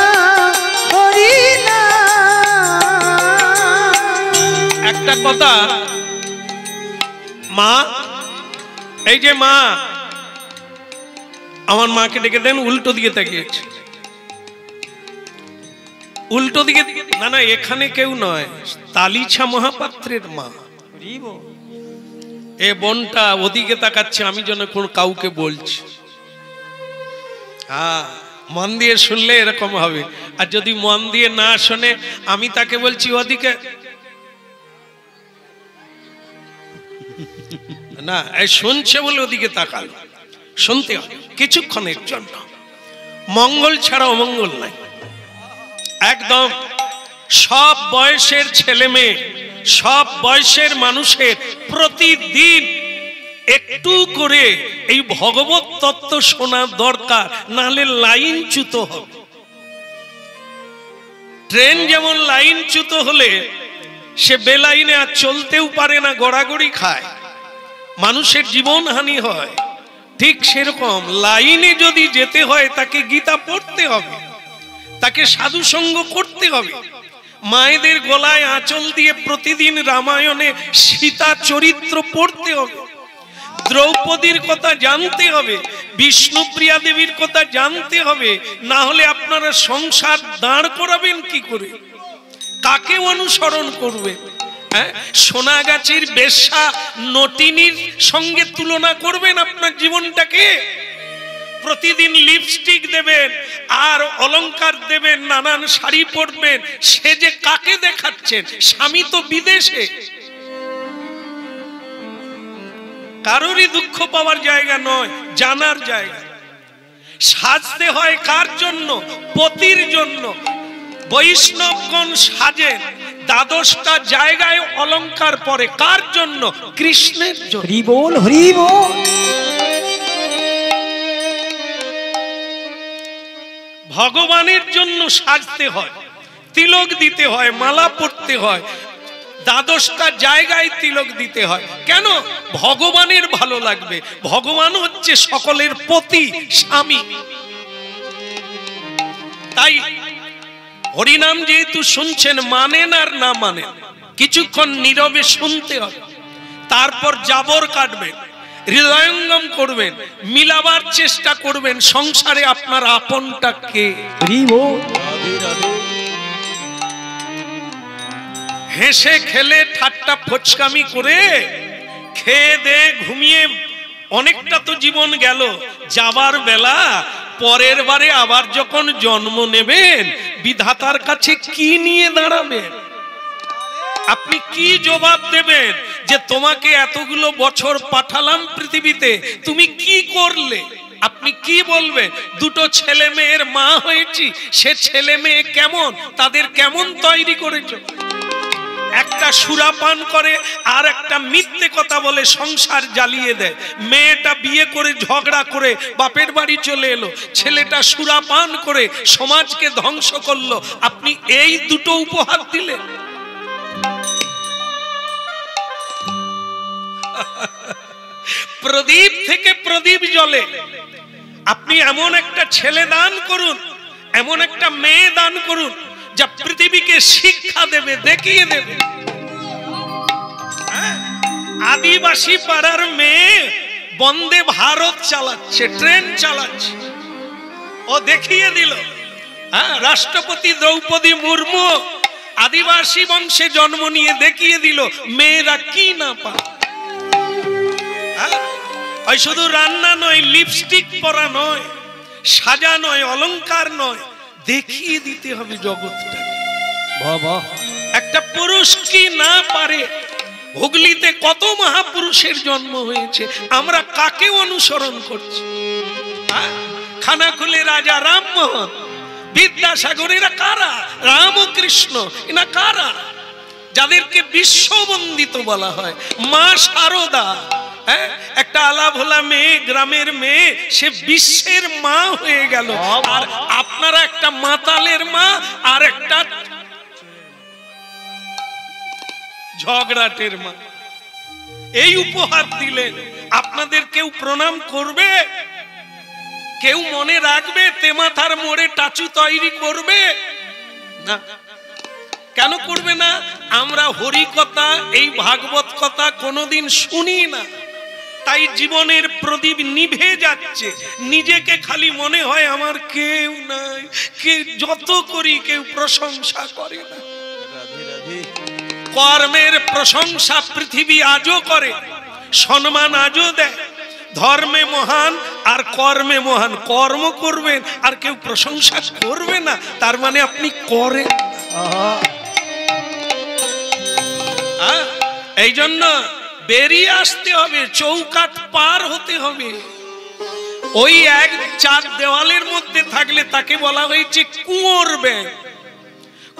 হরি না। একটা কথা মা, এই যে মা, আমার মাকে ডেকে দেন, উল্টো দিকে তাকিয়েছে। উল্টো দিকে না, না এখানে কেউ নয়, তালিছা মহাপাত্রের মা। এ বোনটা ওদিকে তাকাচ্ছে, আমি যেন কোন কাউকে বলছি। মন দিয়ে শুনলে এরকম হবে, আর যদি মন দিয়ে না শোনে, আমি তাকে বলছি ওদিকে না, শুনছে বলে ওদিকে তাকাল। শুনতে হবে কিছুক্ষণের জন্য, মঙ্গল ছাড়া অমঙ্গল নাই। একদম সব বয়সের ছেলে মেয়ে, সব বয়সের মানুষের প্রতিদিন একটু করে এই ভগবত তত্ত্ব শোনা দরকার, নাহলে লাইনচ্যুত হবে। ট্রেন যেমন লাইনচ্যুত হলে সে বেলাইনে আর চলতেও পারে না, গড়াগড়ি খায়, মানুষের জীবন হানি হয়। ঠিক সেরকম লাইনে যদি যেতে হয়, তাকে গীতা পড়তে হবে, তাকে সাধু সঙ্গ করতে হবে। মায়েদের গলায় আঁচল দিয়ে প্রতিদিন রামায়ণে সীতা চরিত্র পড়তে হবে, দ্রৌপদীর কথা জানতে হবে, বিষ্ণুপ্রিয়া দেবীর কথা জানতে হবে। না হলে আপনারা সংসার দাঁড় করাবেন কি করে? কাকে অনুসরণ করবে? সোনাগাছির বেশ্যা নটিনীর সঙ্গে তুলনা করবেন আপনার জীবনটাকে? প্রতিদিন লিপস্টিক দেবেন আর অলংকার দেবেন, নানান শাড়ি পরবেন, সে যে কাকে দেখাচ্ছেন? স্বামী তো বিদেশে। কারোরই দুঃখ পাওয়ার জায়গা নয়, জানার জায়গা। সাজতে হয় কার জন্য? পতির জন্য। বৈষ্ণবগণ সাজেন, দ্বাদশটা জায়গায় অলংকার পরে কার জন্য? কৃষ্ণের জন্য। হরি বল, হরি বল। ভগবানের জন্য সাজতে হয়, তিলক দিতে হয়, মালা পরতে হয়, দ্বাদশটা জায়গায় তিলক দিতে হয়। কেন? ভগবানের ভালো লাগবে। ভগবান হচ্ছে সকলের পতি, স্বামী। তাই হরিনাম যেহেতু শুনছেন, মানেন আর না মানেন, কিছুক্ষণ নীরবে শুনতে হবে, তারপর জাবর কাটবেন, হৃদয়ঙ্গম করবেন, মিলাবার চেষ্টা করবেন সংসারে আপনার আপনটা কে। হেসে খেলে ঠাট্টা ফচকামি করে খেয়ে দে ঘুমিয়ে অনেকটা তো জীবন গেল, যাবার বেলা পরের বারে আবার যখন জন্ম নেবেন, বিধাতার কাছে কি নিয়ে দাঁড়াবেন? আপনি কি জবাব দেবেন যে তোমাকে এতগুলো বছর পাঠালাম পৃথিবীতে, তুমি কি করলে? আপনি কি বলবেন? দুটো ছেলে মেয়ের মা হয়েছি, সে ছেলে মেয়ে কেমন, তাদের কেমন তৈরি করেছ? একটা সুরাপান করে আর একটা মিথ্যে কথা বলে সংসার জ্বালিয়ে দেয়। মেয়েটা বিয়ে করে ঝগড়া করে বাপের বাড়ি চলে এলো, ছেলেটা সুরাপান করে সমাজকে ধ্বংস করলো। আপনি এই দুটো উপহার দিলেন। প্রদীপ থেকে প্রদীপ জ্বলে। আপনি এমন একটা ছেলে দান করুন, এমন একটা মেয়ে দান করুন যা পৃথিবীকে শিক্ষা দেবে, দেখিয়ে দেবে। আদিবাসী পাড়ার মেয়ে বন্দে ভারত চালাচ্ছে, ট্রেন চালাচ্ছে, ও দেখিয়ে দিল। রাষ্ট্রপতি দ্রৌপদী মুর্মু আদিবাসী বংশে জন্ম নিয়ে দেখিয়ে দিল মেয়েরা কি না পায়। ওই শুধু রান্না নয়, লিপস্টিক পরা নয়, সাজা নয়, অলংকার নয়, দেখিয়ে দিতে হবে জগৎটাকে। একটা পুরুষ কি না পারে। হুগলিতে কত মহাপুরুষের জন্ম হয়েছে, আমরা কাকে অনুসরণ করছি? খানাকুলে রাজা রামমোহন, বিদ্যাসাগর, এরা কারা? রামকৃষ্ণ, এরা কারা? যাদেরকে বিশ্ববন্দিত বলা হয়। মা শারদা, একটা আলা ভোলা মেয়ে, গ্রামের মেয়ে, সে বিশ্বের মা হয়ে গেল। আর আপনারা একটা মাতালের মা আর একটা ঝগড়াটের মা, এই উপহার দিলেন। আপনাদের কেউ প্রণাম করবে? কেউ মনে রাখবে? তেমাথার মোড়ে টাচু তৈরি করবে না? কেন করবে না? আমরা হরি কথা, এই ভাগবত কথা কোনোদিন শুনি না, তাই জীবনের প্রদীপ নিভে যাচ্ছে। নিজেকে খালি মনে হয় আমার কেউ নাই, যত করি কেউ প্রশংসা করে না। কর্মের প্রশংসা পৃথিবী আজও করে, সম্মান আজও দেয়। ধর্মে মহান আর কর্মে মহান। কর্ম করবেন আর কেউ প্রশংসা করবে না, তার মানে আপনি করেন। এই জন্য বেরিয়ে আসতে হবে, চৌকাঠ পার হতে হবে। ওই এক চার দেওয়ালের মধ্যে থাকলে তাকে বলা হয়েছে কুঁয়োর ব্যাং।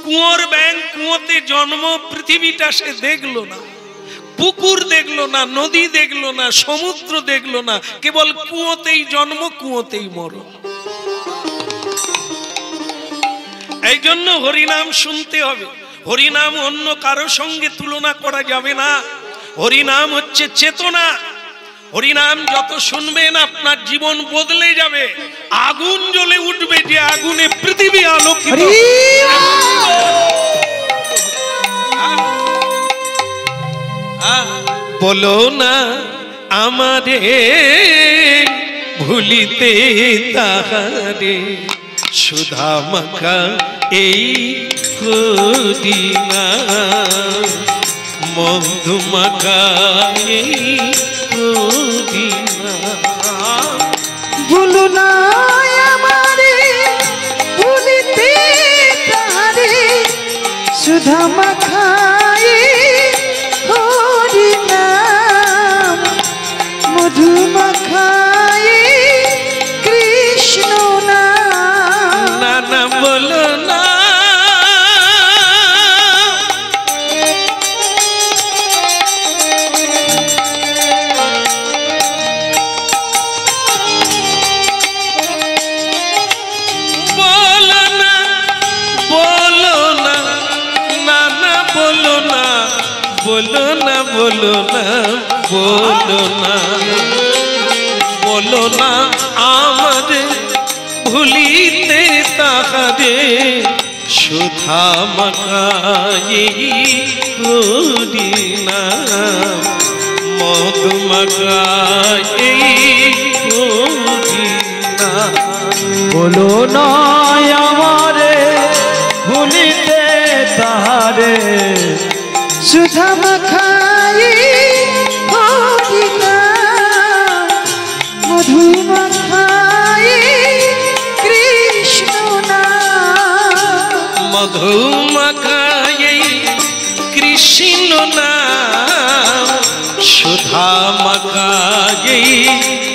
কুঁয়োর ব্যাং কুঁয়োতে জন্ম, পৃথিবীটা সে দেখলো না, পুকুর দেখলো না, নদী দেখলো না, সমুদ্র দেখলো না, কেবল কুঁয়োতেই জন্ম, কুঁয়োতেই মরণ। এই জন্য হরিনাম শুনতে হবে। হরিনাম অন্য কারো সঙ্গে তুলনা করা যাবে না। হরিনাম হচ্ছে চেতনা। হরিনাম যত শুনবেন আপনার জীবন বদলে যাবে, আগুন জ্বলে উঠবে, যে আগুনে পৃথিবী আলোকিত। বলো না আমারে ভুলিতে তাহারে, সুধা মাখা এই হরিনাম, মধু মাখা এই হরিনাম। বলো না আমারে ভুলিতে তাহারে, সুধা মাখা হরিনাম, মধু মাখা কৃষ্ণ নাম। না না বলো না, বলো না, বলো না, বলো না, বলো না আমারে ভুলিতে তাহারে, সুধা মাখাই হরি নাম মধু মাখাই হরি নাম। বলো না আমারে ভুলিতে তাহারে সুধা মাখাই হরি নাম মধু মাখাই কৃষ্ণ নাম। মধু মাখাই কৃষ্ণ নাম সুধা মাখাই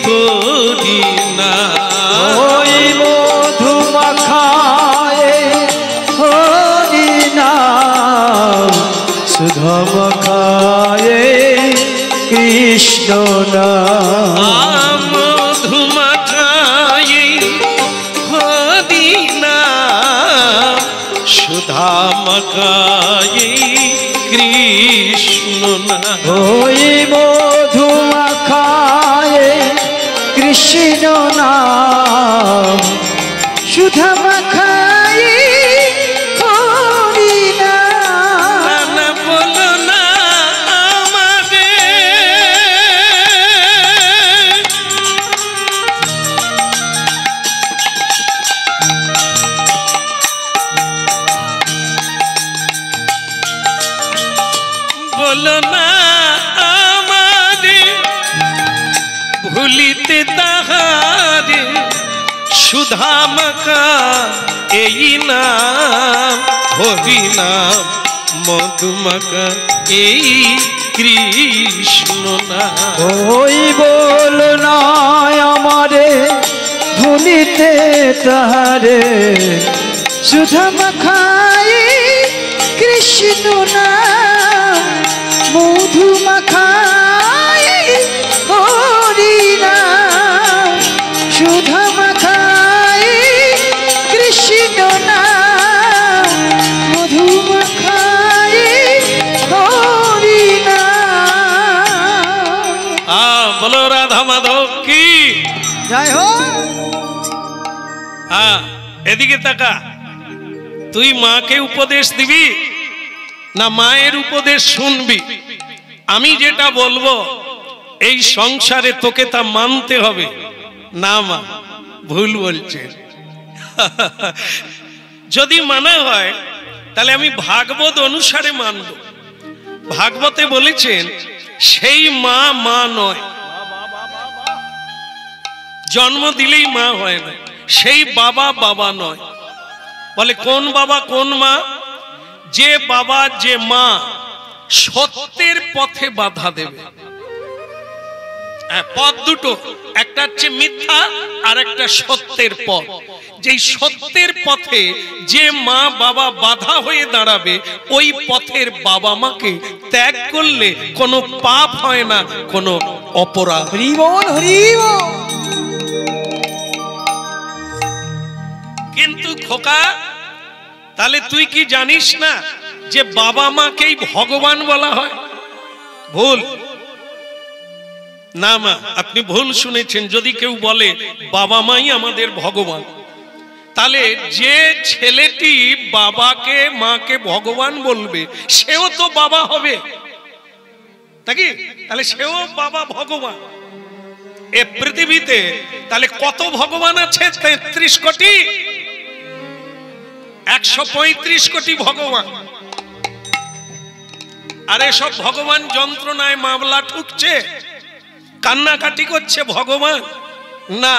হরি নাম। ওই মধু মাখায়ে হরি নাম সুধা মাখায়ে কৃষ্ণ নাম। মধু মাখাই হরি নাম সুধা মাখাই কৃষ্ণ নাম। ওই মধু মাখায়ে কৃষ্ণ নাম সুধা মাখাই হরি নাম। না বলো না আমারে বলো না আমারে ভুলিতে তাহারে সুধা মাখা এই নাম হরি নাম মধু মাখা এই কৃষ্ণ নাম। ওই বল না আমারে ভুলিতে তাহারে সুধা মাখাই কৃষ্ণ নাম মধু মাখাই হরি নাম। সুধা মাখাই কৃষ্ণ নাম মধু মাখাই হরি নাম। বলো রাধা মাধব কি জয় হো। এদিকে তাকা। তুই মাকে উপদেশ দিবি না মায়ের উপদেশ শুনবি? আমি যেটা বলবো এই সংসারে তোকে তা মানতে হবে। না মা ভুল বলছে। যদি মানা হয় তাহলে আমি ভাগবত অনুসারে মানব। ভাগবতে বলেছেন সেই মা মা নয়, জন্ম দিলেই মা হয় না। সেই বাবা বাবা নয়। বলে কোন বাবা কোন মা? যে বাবা যে মা সত্যের পথে বাধা দেবে। পথ দুটো, একটা হচ্ছে মিথ্যা আর একটা সত্যের পথ। যেই সত্যের পথে যে মা বাবা বাধা হয়ে দাঁড়াবে ওই পথের বাবা মাকে ত্যাগ করলে কোনো পাপ হয় না, কোনো অপরাধ। হরি বল হরি বল। কিন্তু খোকা, তাহলে তুই কি জানিস না যে বাবা মাকেই ভগবান বলা হয়? ভুল না মা, আপনি ভুল শুনেছেন। যদি কেউ বলে বাবা মাই আমাদের ভগবান, তাহলে যে ছেলেটি বাবাকে মাকে ভগবান বলবে সেও তো বাবা হবে নাকি? তাহলে সেও বাবা ভগবান। এ পৃথিবীতে তাহলে কত ভগবান আছে? 33 কোটি, 135 কোটি ভগবান। আর এসব ভগবান যন্ত্রণায় মামলা ঠুকছে, কান্নাকাটি করছে ভগবান না।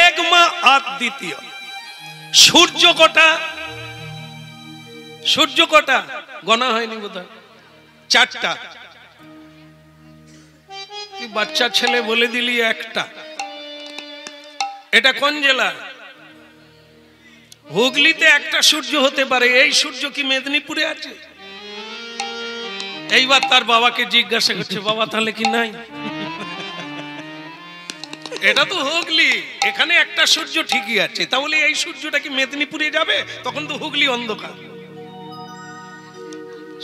এক মা অদ্বিতীয়। সূর্য কটা? সূর্য কটা গণা হয়নি বোধহয়, 4টা। তুই বাচ্চা ছেলে বলে দিলি একটা। এটা কোন জেলা? হুগলিতে একটা সূর্য হতে পারে। এই সূর্য কি মেদিনীপুরে আছে? এইবার তার বাবাকে জিজ্ঞাসা করছে, বাবা তাহলে কি নাই? এটা তো হুগলি, এখানে একটা সূর্য ঠিকই আছে, তাহলে এই সূর্যটা কি মেদিনীপুরে যাবে? তখন তো হুগলি অন্ধকার।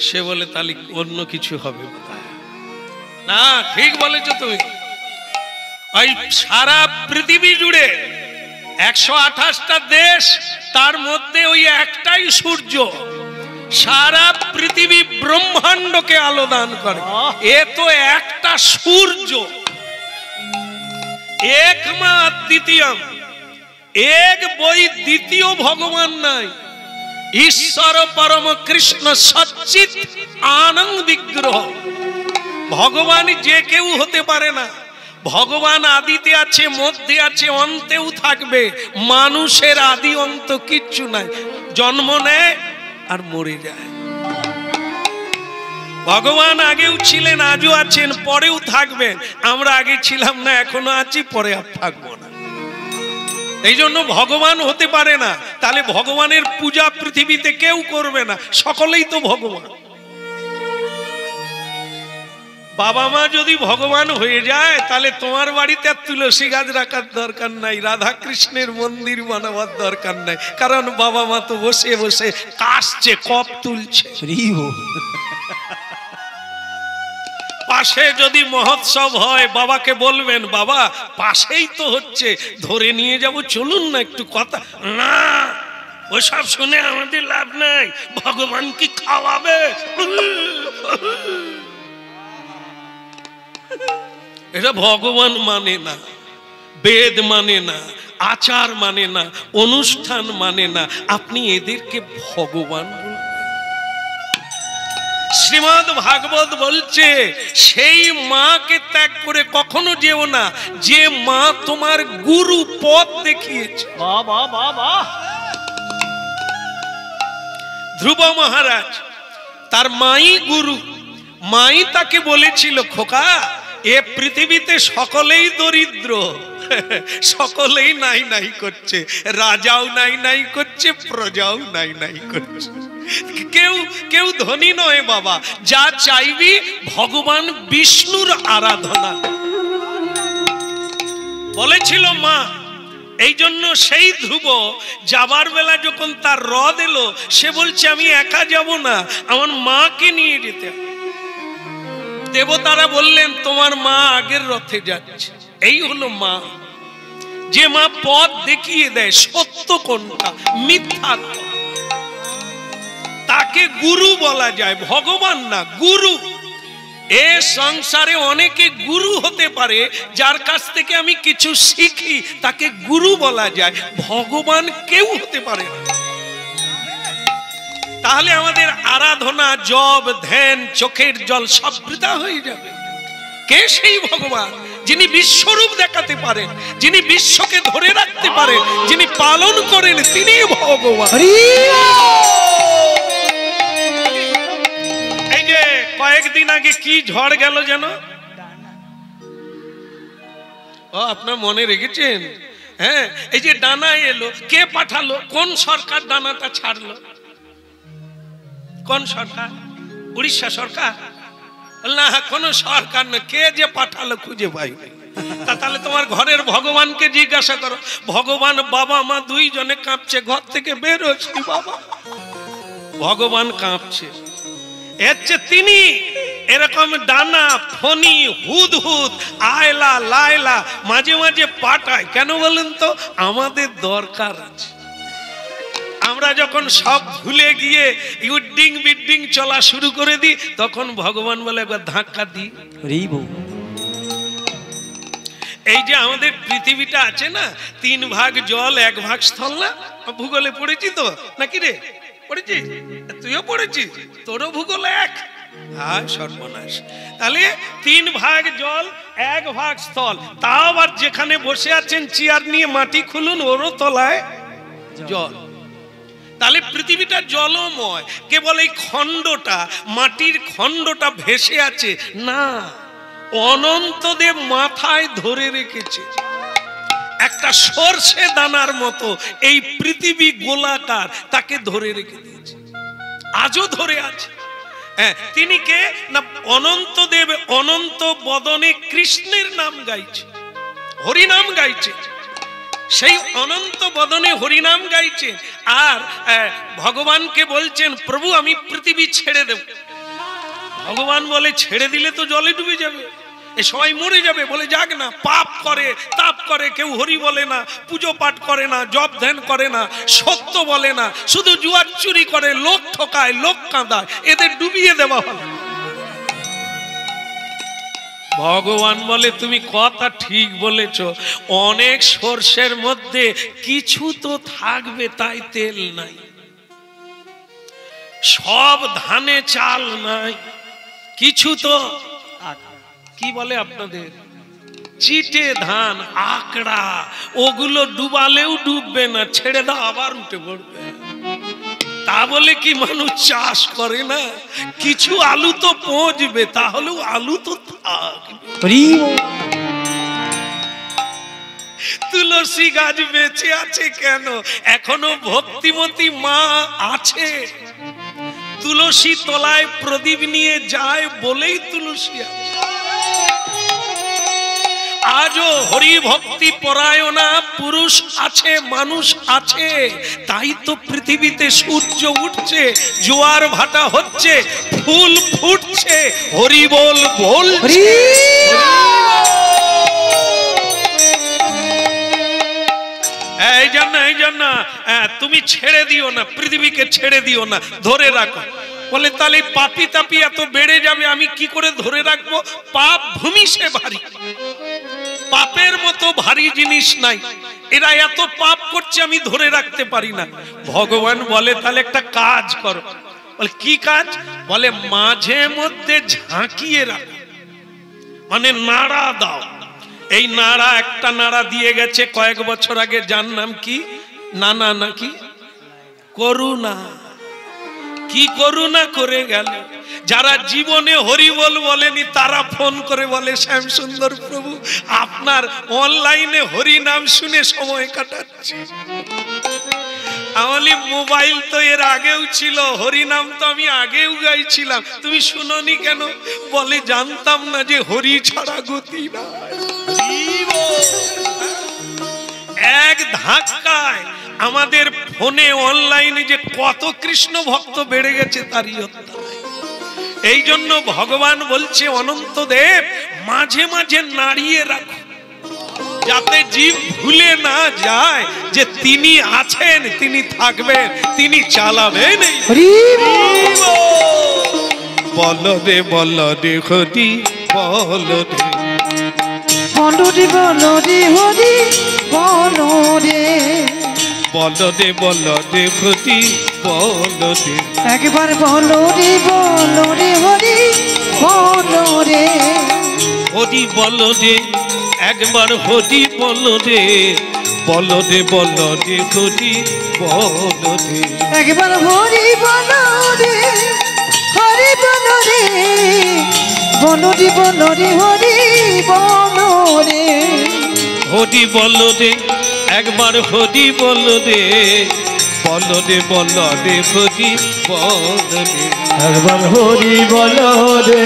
সে বলে তাহলে অন্য কিছু হবে না। ঠিক বলেছো তুমি। ওই সারা পৃথিবী জুড়ে 128টা দেশ, তার মধ্যে ওই একটাই সূর্য সারা পৃথিবী ব্রহ্মাণ্ডকে আলো দান করে। এ তো একটা সূর্য, একমাত্র দ্বিতীয়, এক বই দ্বিতীয় ভগবান নাই। ঈশ্বর পরম কৃষ্ণ সচ্চিত আনন্দ বিগ্রহ। ভগবান যে কেউ হতে পারে না। ভগবান আদিতে আছে, মধ্যে আছে, অন্তেও থাকবে। মানুষের আদি অন্ত কিচ্ছু নাই, জন্ম নেয় আর মরে যায়। ভগবান আগেও ছিলেন, আজও আছেন, পরেও থাকবেন। আমরা আগে ছিলাম না, এখনো আছি, পরে আর থাকবো না। এই জন্য ভগবান হতে পারে না। তাহলে ভগবানের পূজা পৃথিবীতে কেউ করবে না, সকলেই তো ভগবান। বাবা মা যদি ভগবান হয়ে যায়, তাহলে তোমার বাড়িতে আর তুলসী গাছ রাখার দরকার নাই, রাধা কৃষ্ণের মন্দির বানাবার দরকার নাই। কারণ বাবা মা তো বসে বসে কাশছে, কপ তুলছে। পাশে যদি মহোৎসব হয়, বাবাকে বলবেন, বাবা পাশেই তো হচ্ছে, ধরে নিয়ে যাব, চলুন না একটু কথা। না, ওসব শুনে আমাদের লাভ নাই, ভগবান কি খাওয়াবে? এটা ভগবান মানে না, বেদ মানে না, আচার মানে না, অনুষ্ঠান মানে না। আপনি এদেরকে ভগবান বলবেন? শ্রীমদ ভাগবত বলছে, সেই মাকে ত্যাগ করে কখনো যেও না যে মা তোমার গুরু পথ দেখিয়েছে। ধ্রুব মহারাজ, তার মাই গুরু, মাই তাকে বলেছিল, খোকা এ পৃথিবীতে সকলেই দরিদ্র, সকলেই নাই নাই করছে, রাজাও নাই নাই করছে, প্রজাও নাই নাই করছে, কেউ কেউ ধনী নয় বাবা। যা চাইবি ভগবান বিষ্ণুর আরাধনা বলেছিল মা। এই জন্য সেই ধ্রুব যাবার বেলা যখন তার রথ এলো, সে বলছে আমি একা যাব না, আমার মাকে নিয়ে যেতে হবে। দেবতারা বললেন, তোমার মা আগের রথে যাচ্ছে। এই হলো মা, যে মা পথ দেখিয়ে দেয়, সত্য কোনটা মিথ্যা, তাকে গুরু বলা যায়, ভগবান না, গুরু। এ সংসারে অনেকে গুরু হতে পারে, যার কাছ থেকে আমি কিছু শিখি, তাকে গুরু বলা যায়। ভগবান কেউ হতে পারে না। তাহলে আমাদের আরাধনা, জপ, ধ্যান, চোখের জল সব বৃথা হয়ে যাবে। কে সেই ভগবান? যিনি বিশ্বরূপ দেখাতে পারেন, যিনি বিশ্বকে ধরে রাখতে পারেন, যিনি পালন করেন, তিনি ভগবান। এই যে কয়েকদিন আগে কি ঝড় গেল যেন, ও আপনার মনে রেখেছেন? হ্যাঁ, এই যে ডানা এলো, কে পাঠালো? কোন সরকার ডানাটা ছাড়লো? কোন সরকার? উড়িষ্যা সরকার? না, কোন সরকার না, কে যে পাঠালো খুঁজে পাই। তাহলে তোমার ঘরের ভগবানকে জিজ্ঞাসা করো। ভগবান বাবা মা দুইজনে কাঁপছে, ঘর থেকে বের হচ্ছে, বাবা ভগবান কাঁপছে। হচ্ছে তিনি এরকম ডানা, ফণি, হুদ হুদ, আয়লা লায়লা মাঝে মাঝে পাঠায়। কেন বলেন তো? আমাদের দরকার আছে। আমরা যখন সব ভুলে গিয়ে ইউডিং বিডিং চলা শুরু করে দিই, তখন ভগবান বলে একবার ধাক্কা দিই। এই যে আমাদের পৃথিবীটা আছে না, 3 ভাগ জল 1 ভাগ স্থল, না? ভূগোলে পড়েছি তো নাকি রে? পড়েছিস? তুইও পড়েছিস? তোরও ভূগোল 1। হ্যাঁ, সর্বনাশ। তাহলে 3 ভাগ জল 1 ভাগ স্থল। তাও আবার যেখানে বসে আছেন চেয়ার নিয়ে মাটি খুলুন, ওরও তলায় জল। তাহলে পৃথিবীটা জলময়। কেবল এই খণ্ডটা, মাটির খণ্ডটা ভেসে আছে না, অনন্তদেব মাথায় ধরে রেখেছে। একটা সরষে দানার মতো এই পৃথিবী গোলাকার, তাকে ধরে রেখে দিয়েছে, আজও ধরে আছে। তিনি কে না? অনন্তদেব অনন্ত বদনে কৃষ্ণের নাম গাইছে, হরিনাম গাইছে। সেই অনন্ত বদনে হরিনাম গাইছে, আর ভগবানকে বলছেন, প্রভু আমি পৃথিবী ছেড়ে দেব। ভগবান বলে, ছেড়ে দিলে তো জলে ডুবে যাবে। এ সবাই মরে যাবে, বলে যাক না, পাপ করে তাপ করে, কেউ হরি বলে না, পুজো পাঠ করে না, জপ ধ্যান করে না, সত্য বলে না, শুধু জুয়ার চুরি করে, লোক ঠকায়, লোক কাঁদায়, এদের ডুবিয়ে দেওয়া হলো। ভগবান বলে তুমি কথা ঠিক বলেছ, অনেক সর্ষের মধ্যে কিছু তো থাকবে, তাই তেল নাই। সব ধানে চাল নাই, কিছু তো কি বলে আপনাদের চিটে ধান, আকড়া, ওগুলো ডুবালেও ডুববে না, ছেড়ে দাও আবার উঠে পড়বে। তা বলে কি মানুষ চাষ করে না? কিছু আলু তো পচবে, তাহলেও আলু তো থাকবে। তুলসী গাছ বেঁচে আছে কেন? এখনো ভক্তিমতী মা আছে, তুলসী তলায় প্রদীপ নিয়ে যায় বলেই তুলসী আছে। আজও হরি ভক্তি পরায়ণা পুরুষ আছে, মানুষ আছে, তাই তো পৃথিবীতে সূর্য উঠছে, জোয়ার ভাটা হচ্ছে, ফুল ফুটছে, হরি বল বলছে। এই জন্য তুমি ছেড়ে দিও না, পৃথিবীকে ছেড়ে দিও না, ধরে রাখো। বলে তাহলে পাপি তাপি এত বেড়ে যাবে, আমি কি করে ধরে রাখবো? পাপ ভূমি সে ভারী, পাপের মতো ভারী জিনিস নাই, এরা এত পাপ করছে আমি ধরে রাখতে পারি না। ভগবান বলে তাহলে একটা কাজ করো। বলে কি কাজ? বলে মাঝে মধ্যে ঝাঁকিয়ে রাখো, মানে নাড়া দাও। এই নাড়া, একটা নাড়া দিয়ে গেছে কয়েক বছর আগে, যার নাম কি নানা নাকি করুণা। কি করুণা করে গেল। যারা জীবনে হরিবল বলেনি তারা ফোন করে বলে শ্যাম সুন্দর প্রভু আপনার অনলাইনে হরি নাম শুনে সময় কাটাচ্ছে। আমালি মোবাইল তো এর আগেও ছিল, হরি নাম তো আমি আগেও গাইছিলাম, তুমি শুনোনি কেন? বলে জানতাম না যে হরি ছাড়া গতি নাই। এক ধাক্কায় আমাদের ফোনে অনলাইনে যে কত কৃষ্ণ ভক্ত বেড়ে গেছে তারই হত্যা। এই জন্য ভগবান বলছে অনন্ত দেব মাঝে মাঝে নাড়িয়ে রাখো, যাতে জীব ভুলে না যায় যে তিনি আছেন, তিনি থাকবেন, তিনি চালাবেন। বলো রে বলো রে হরি বলো রে, বলো রে বলো রে হরি বলো রে, বলো রে বলো রে হরি বলো রে, একবার বলো রে হরি বলো রে, হরি বলো রে, একবার হরি বলো রে, বলো রে বলো রে হরি বলো রে, একবার হরি বলো রে হরি বলো রে, বলো রে হরি বলো রে, হরি বলো রে, একবার হরি বলো রে, বলো রে বলো রে হরি বলো রে, একবার হরি বলো রে,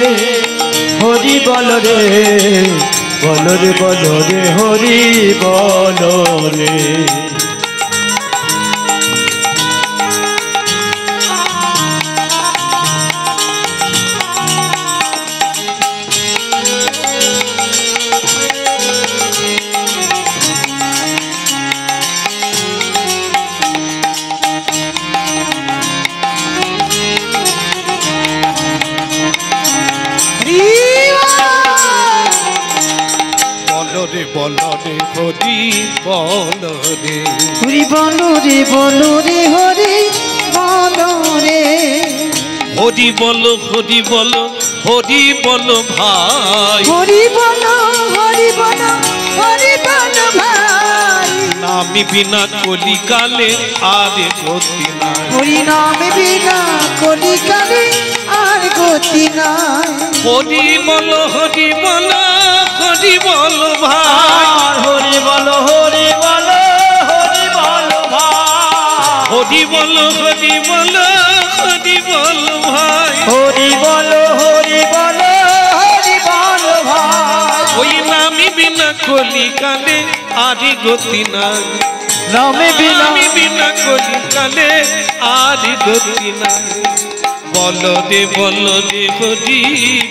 হরি বলো রে, বলো রে বলো রে হরি বলো রে। বলো রে হরি বলো রে, হরি বলো রে হরি বলো রে, হরি বলো হরি বলো হরি বলো ভাই, হরি বলো হরি বলো হরি বলো ভাই, নামি বিনা কলিকালে আর গতি নাই, হরি নাম বিনা কলিকালে আর গতি নাই, হরি বলো হরি বলো হরি বলো ভাই, হরি বলো হরি বলো হরি বলো ভাই, হরি বলো হরি বলো হরি বলো ভাই, হরি বলো হরি বলো হরি বলো ভাই, ওই নামি বিনা কলিকালে আর গতি নাই, নামে বিনা নামি বিনা কলিকালে আর গতি নাই, বলো রে হরি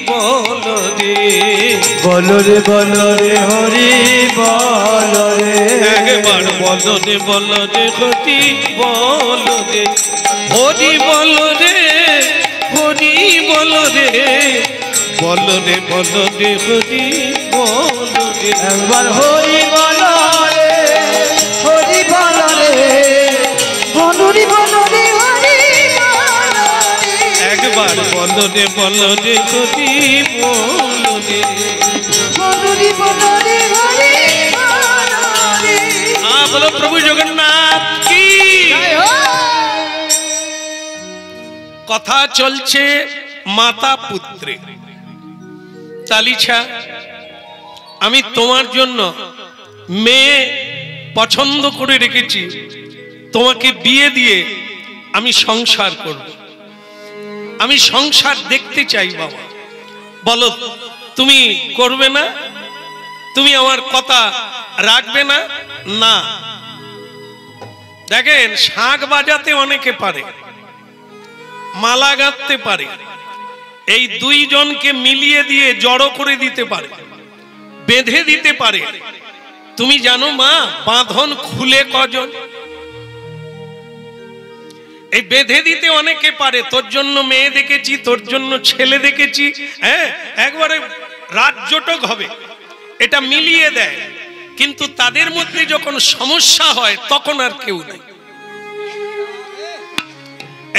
বলো রে, বলো রে হরি বলো রে, একবার বলো রে হরি বলো রে, হরি বলো রে হরি বলো রে, বলো রে হরি বলো রে, একবার হরি বলো রে হরি বলো রে, বলো রে হরি বলো রে, একবার বলো রে হরি বলো রে, বলো রে হরি বলো রে। বলো প্রভু জগন্নাথ কি। কথা চলছে মাতা পুত্রে। তালিছা, আমি তোমার জন্য মেয়ে পছন্দ করে রেখেছি, তোমাকে বিয়ে দিয়ে আমি সংসার করব, আমি সংসার দেখতে চাই বাবা। বলো তুমি করবে না? তুমি আমার কথা রাখবে না? না। দেখেন, শাঁখ বাজাতে অনেকে পারে, মালা গাঁথতে পারে, এই দুইজনকে মিলিয়ে দিয়ে জড়ো করে দিতে পারে, বেঁধে দিতে পারে। তুমি জানো মা, বাঁধন খুলে কজন? এই বেঁধে দিতে অনেকে পারে। তোর জন্য মেয়ে দেখেছি, তোর জন্য ছেলে দেখেছি, হ্যাঁ, একবারে রাজ্যটক হবে, এটা মিলিয়ে দেয়। কিন্তু তাদের মধ্যে যখন সমস্যা হয় তখন আর কেউ নেই।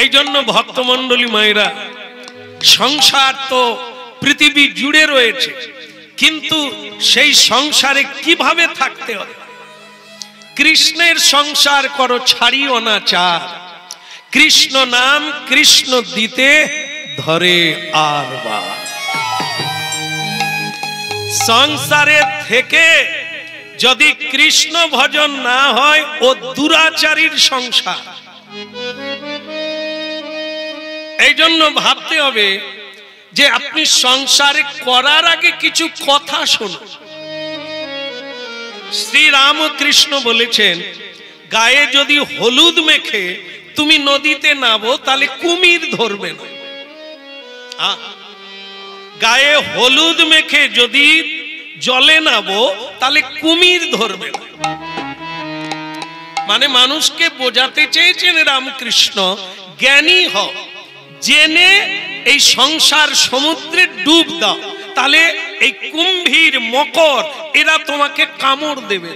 এই জন্য ভক্তমণ্ডলী মায়েরা, সংসার তো পৃথিবী জুড়ে রয়েছে, কিন্তু সেই সংসারে কিভাবে থাকতে হবে? কৃষ্ণের সংসার করো, ছাড়িও না চার, কৃষ্ণ নাম কৃষ্ণ দিতে ধরে আর বা। সংসারে থেকে যদি কৃষ্ণ ভজন না হয়, ও দুরাচারীর সংসার। এই জন্য ভাবতে হবে যে আপনি সংসারে করার আগে কিছু কথা শুনুন। শ্রী রামকৃষ্ণ বলেছেন, গায়ে যদি হলুদ মেখে তুমি নদীতে নামো তাহলে কুমির ধরবে না। গায়ে হলুদ মেখে যদি জলে নামো তাহলে কুমির ধরবে না। মানে মানুষকে বোঝাতে চেয়েছেন রামকৃষ্ণ, জ্ঞানী হও, জেনে এই সংসার সমুদ্রে ডুব দাও, তাহলে এই কুম্ভীর মকর এরা তোমাকে কামড় দেবে।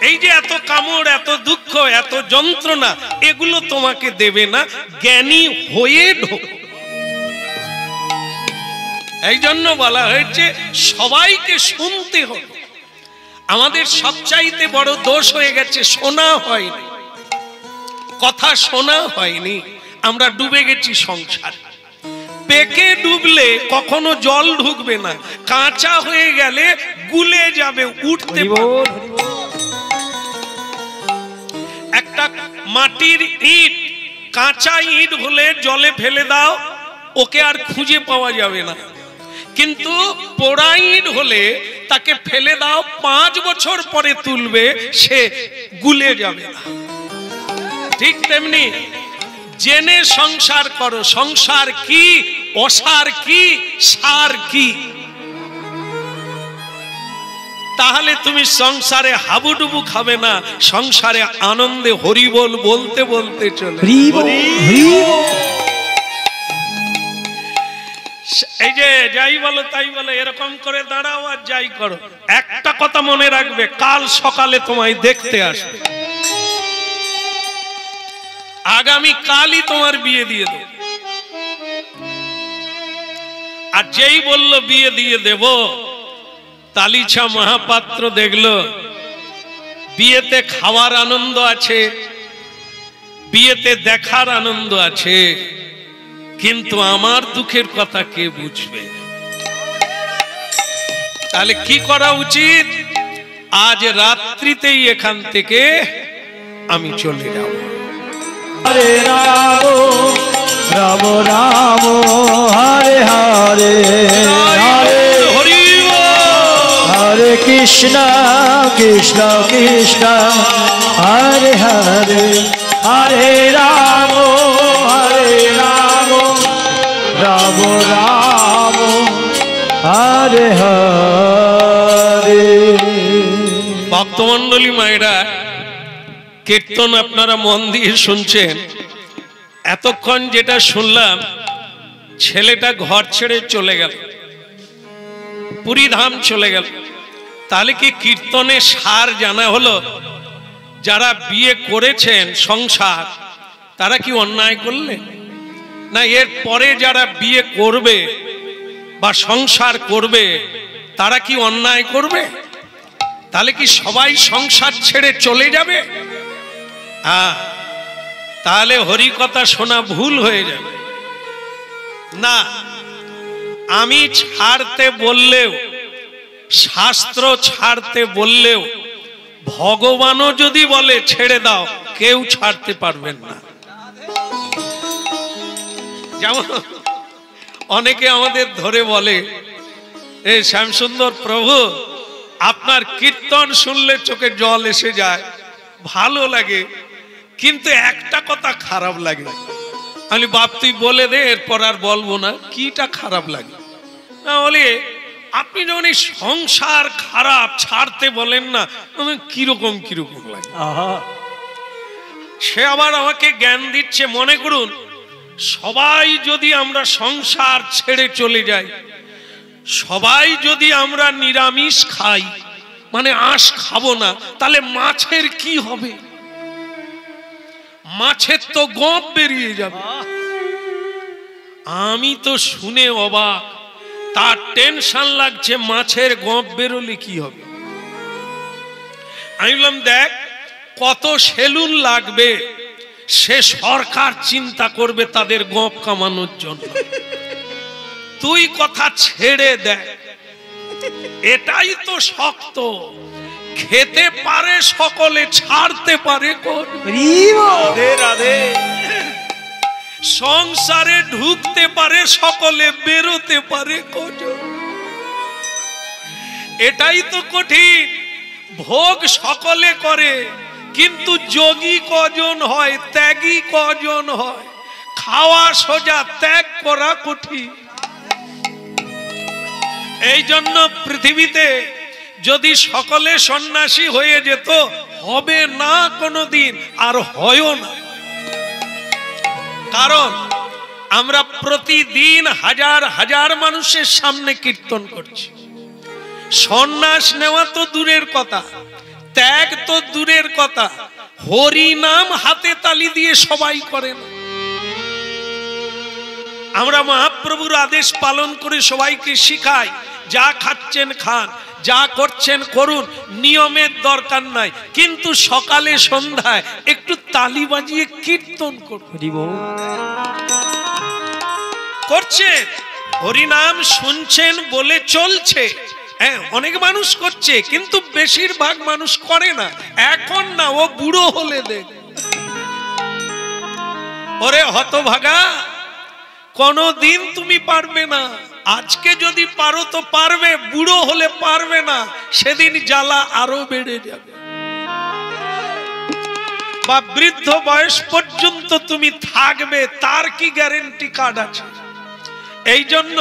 এই যে এত কামড়, এত দুঃখ, এত যন্ত্রণা, এগুলো তোমাকে দেবে না। জ্ঞানী হয়ে ঢোক। এই জন্য বলা হয়েছে সবাইকে শুনতে হবে। আমাদের সবচাইতে বড় দোষ হয়ে গেছে, শোনা হয়নি, কথা শোনা হয়নি, আমরা ডুবে গেছি সংসার। পেকে ডুবলে কখনো জল ঢুকবে না, কাঁচা হয়ে গেলে গুলে যাবে, উঠতে পারবে। একটা মাটির ইট, কাঁচা ইট হলে জলে ফেলে দাও, ওকে আর খুঁজে পাওয়া যাবে না। কিন্তু পোড়া ইট হলে তাকে ফেলে দাও, 5 বছর পরে তুলবে, সে গুলে যাবে না। ঠিক তেমনি জেনে সংসার করো। সংসার কি, অসার কি, সার কি, তাহলে তুমি সংসারে হাবুডুবু খাবে না, সংসারে আনন্দে হরিবোল বলতে বলতে চলে। এই যে যাই বলো তাই বলো, এরকম করে দাঁড়াও আর যাই করো, একটা কথা মনে রাখবে, কাল সকালে তোমায় দেখতে আসবে। আগামী কালই তোমার বিয়ে দিয়ে দেব। আর যেই বলল বিয়ে দিয়ে দেব, তালিছা মহাপাত্র দেখলো বিয়েতে খাওয়ার আনন্দ আছে, বিয়েতে দেখার আনন্দ আছে, কিন্তু আমার দুঃখের কথা কে বুঝবে? তাহলে কি করা উচিত? আজ রাত্রিতেই এখান থেকে আমি চলে যাব। হরে রাম রাম রাম হরে হরে, হরে হরি হরে কৃষ্ণ কৃষ্ণ কৃষ্ণ হরে হরে, হরে রাম হরে হরে। ভক্তমণ্ডলী মায়েরা, কীর্তন আপনারা মন দিয়ে শুনছেন। এতক্ষণ যেটা শুনলাম, ছেলেটা ঘর ছেড়ে চলে গেল, পুরীধাম চলে গেল। তাহলে কি কীর্তনের সার জানা হলো? যারা বিয়ে করেছেন সংসার, তারা কি অন্যায় করলেন? না এর পরে যারা বিয়ে করবে বা সংসার করবে, তারা কি অন্যায় করবে? তাহলে কি সবাই সংসার ছেড়ে চলে যাবে? তাহলে হরি কথা শোনা ভুল হয়ে যাবে। না, আমি ছাড়তে বললেও, শাস্ত্র ছাড়তে বললেও, ভগবানও যদি বলে ছেড়ে দাও, কেউ ছাড়তে পারবেন না। যেমন অনেকে আমাদের ধরে বলে, এ শ্যামসুন্দর প্রভু, আপনার কীর্তন শুনলে চোখে জল এসে যায়, ভালো লাগে, কিন্তু একটা কথা খারাপ লাগে। আমি বাপ তুই বলে দে, এরপর আর বলবো না। কিটা খারাপ লাগে? না বলে, আপনি যখন এই সংসার খারাপ ছাড়তে বলেন না, কিরকম কিরকম লাগে। সে আবার আমাকে জ্ঞান দিচ্ছে, মনে করুন সবাই যদি আমরা সংসার ছেড়ে চলে যাই, সবাই যদি আমরা নিরামিষ খাই, মানে আঁশ খাবো না, তাহলে মাছের কি হবে? মাছের তো গোঁপ বেরিয়ে যাবে। আমি তো শুনে অবাক, তার টেনশন লাগছে মাছের গোঁপ বেরোলে কি হবে। আমি বললাম, দেখ কত সেলুন লাগবে, সে সরকার চিন্তা করবে তাদের গোঁপ কামানোর জন্য। তুই কথা ছেড়ে দেখ, এটাই তো শক্ত। খেতে পারে সকলে, ছাড়তে পারে কোন? রাধে রাধে। সংসারে ঢুকতে পারে সকলে, বেরোতে পারে কজন? এটাই তো কঠিন। ভোগ সকলে করে, কিন্তু যোগী কজন হয়, ত্যাগী কজন হয়? খাওয়া সোজা, ত্যাগ করা কঠিন। এই জন্য পৃথিবীতে যদি সকলে সন্ন্যাসী হয়ে যেত, হবে না কোনোদিন, আর হয়ও না। কারণ আমরা প্রতিদিন হাজার হাজার মানুষের সামনে কীর্তন করছি। সন্ন্যাস নেওয়া তো দূরের কথা, ত্যাগ তো দূরের কথা, হরি নাম হাতে তালি দিয়ে সবাই করে না। আমরা মহাপ্রভুর আদেশ পালন করে সবাইকে শিখাই, যা খাচ্ছেন খান, যা করছেন করুন, নিয়মের দরকার নাই, কিন্তু সকালে সন্ধ্যায় একটু তালি বাজিয়ে কীর্তন করছেন, হরিনাম শুনছেন বলে চলছে। হ্যাঁ, অনেক মানুষ করছে, কিন্তু বেশিরভাগ মানুষ করে না। এখন না, ও বুড়ো হলে দেখ। ওরে হতভাগা, কোনদিন তুমি পারবে না। আজকে যদি পারো তো পারবে, বুড়ো হলে পারবে না, সেদিন জ্বালা আরো বেড়ে যাবে। বা বৃদ্ধ বয়স পর্যন্ত তুমি থাকবে, তার কি গ্যারেন্টি কার্ড আছে? এই জন্য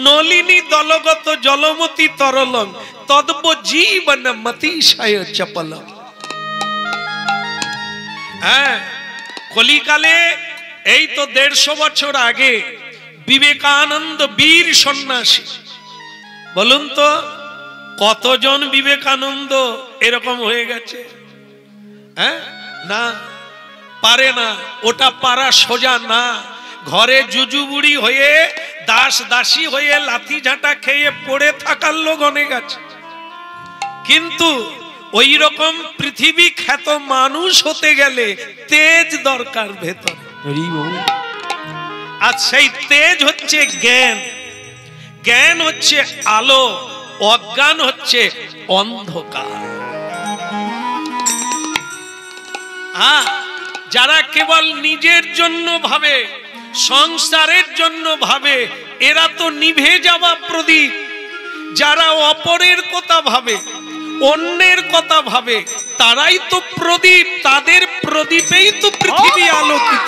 নলিনী দলগত জলমতি তরলং তদ্ব জীবন মতিশয় চপলং। হ্যাঁ, কলিকালে এই তো 150 বছর আগে বিবেকানন্দ বীর সন্ন্যাসী, বলুন তো কতজন বিবেকানন্দ এরকম হয়ে গেছে? হ্যাঁ, না, পারে না। ওটা পারা সোজা না। ঘরে জুজুবুড়ি হয়ে, দাস দাসী হয়ে, লাথি ঝাঁটা খেয়ে পড়ে থাকার লোক অনেক আছে, কিন্তু ওই রকম পৃথিবী খ্যাত মানুষ হতে গেলে তেজ দরকার ভেতর। আর সেই তেজ হচ্ছে জ্ঞান। জ্ঞান হচ্ছে আলো, অজ্ঞান হচ্ছে অন্ধকার। যারা কেবল নিজের জন্য ভাবে, সংসারের জন্য ভাবে, এরা তো নিভে যাওয়া প্রদীপ। যারা অপরের কথা ভাবে, অন্যের কথা ভাবে, তারাই তো প্রদীপ। তাদের প্রদীপেই তো পৃথিবী আলোকিত।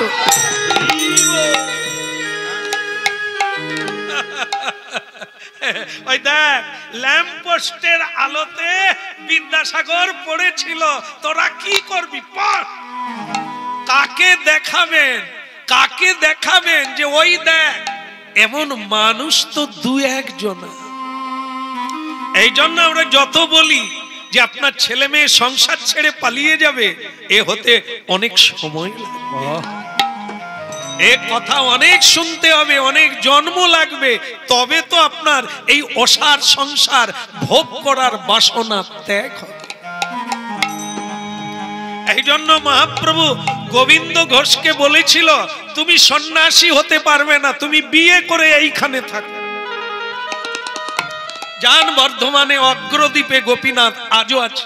ওই দেখ ল্যাম্প পোস্টের আলোতে বিদ্যাসাগর পড়েছিল, তোরা কি করবি? কাকে দেখাবেন, কাকে দেখাবেন যে ওই দেখ? এমন মানুষ তো দু একজন। এই জন্য আমরা যত বলি যে আপনার ছেলে মেয়ে সংসার ছেড়ে পালিয়ে যাবে, এ হতে অনেক সময় লাগবে, এ কথা অনেক শুনতে হবে, অনেক জন্ম লাগবে, তবে তো আপনার এই অসার সংসার ভোগ করার বাসনা ত্যাগ হবে। এই জন্য মহাপ্রভু গোবিন্দ ঘোষকে বলেছিল, তুমি সন্ন্যাসী হতে পারবে না, তুমি বিয়ে করে এইখানে থাকো। যান বর্ধমানে অগ্রদ্বীপে গোপীনাথ আজও আছে।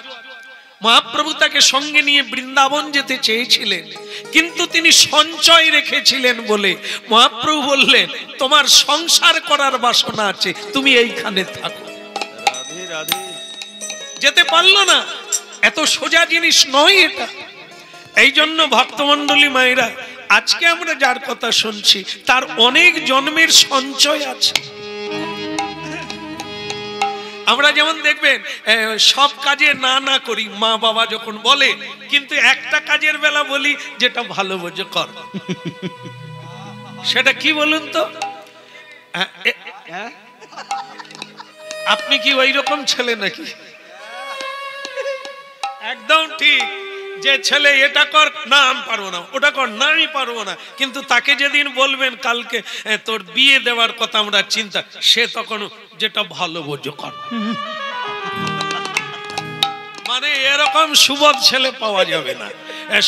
মহাপ্রভু তাকে সঙ্গে নিয়ে বৃন্দাবন যেতে চেয়েছিলেন, কিন্তু তিনি সঞ্চয় রেখেছিলেন বলে মহাপ্রভু বললেন, তোমার সংসার করার বাসনা আছে, তুমি এইখানে থাকো। রাধে রাধে। যেতে পারলো না, এত সোজা জিনিস নয় এটা। এই জন্য ভক্তমণ্ডলী মায়েরা, আজকে আমরা যার কথা শুনছি তার অনেক জন্মের সঞ্চয় আছে। আমরা যেমন দেখবেন সব কাজে না না করি মা বাবা যখন বলে, কিন্তু একটা কাজের বেলা বলি যেটা ভালো বোঝো কর। সেটা কি বলুন তো? আপনি কি ওই রকম ছেলে নাকি? একদম ঠিক, যে ছেলে এটা কর, না আমি পারবো না, ওটা কর, না আমি পারবো না, কিন্তু তাকে যেদিন বলবেন কালকে তোর বিয়ে দেওয়ার কথা আমরা চিন্তা, সে তখন যেটা ভালো বোঝো কর। মানে এরকম সুবোধ ছেলে পাওয়া যাবে না,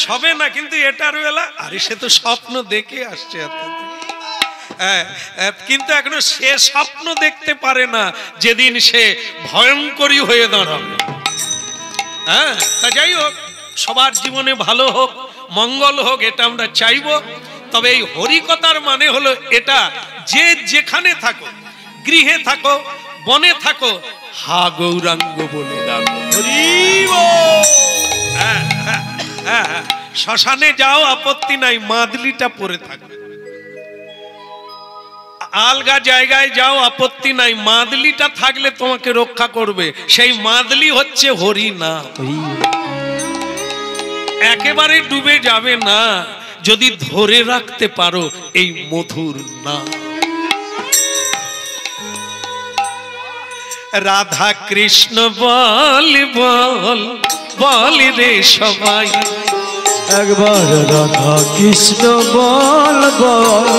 সবে না, কিন্তু এটার বেলা আরে সে তো স্বপ্ন দেখে আসছে, কিন্তু এখনো সে স্বপ্ন দেখতে পারে না যেদিন সে ভয়ঙ্করী হয়ে দাঁড়াবে। হ্যাঁ, তা যাই হোক, সবার জীবনে ভালো হোক, মঙ্গল হোক, এটা আমরা চাইবো। তবে এই হরিকথার মানে হলো এটা, যে যেখানে থাকো, গৃহে থাকো, বনে থাকো, হা গৌরাঙ্গ বলে ডাকো। শ্মশানে যাও আপত্তি নাই, মাদলিটা পরে থাকো। আলগা জায়গায় যাও আপত্তি নাই, মাদলিটা থাকলে তোমাকে রক্ষা করবে। সেই মাদলি হচ্ছে হরি নাম। একেবারে ডুবে যাবে না যদি ধরে রাখতে পারো এই মধুর নাম। রাধা কৃষ্ণ বল বল বল রে সবাই, একবার রাধা কৃষ্ণ বল বল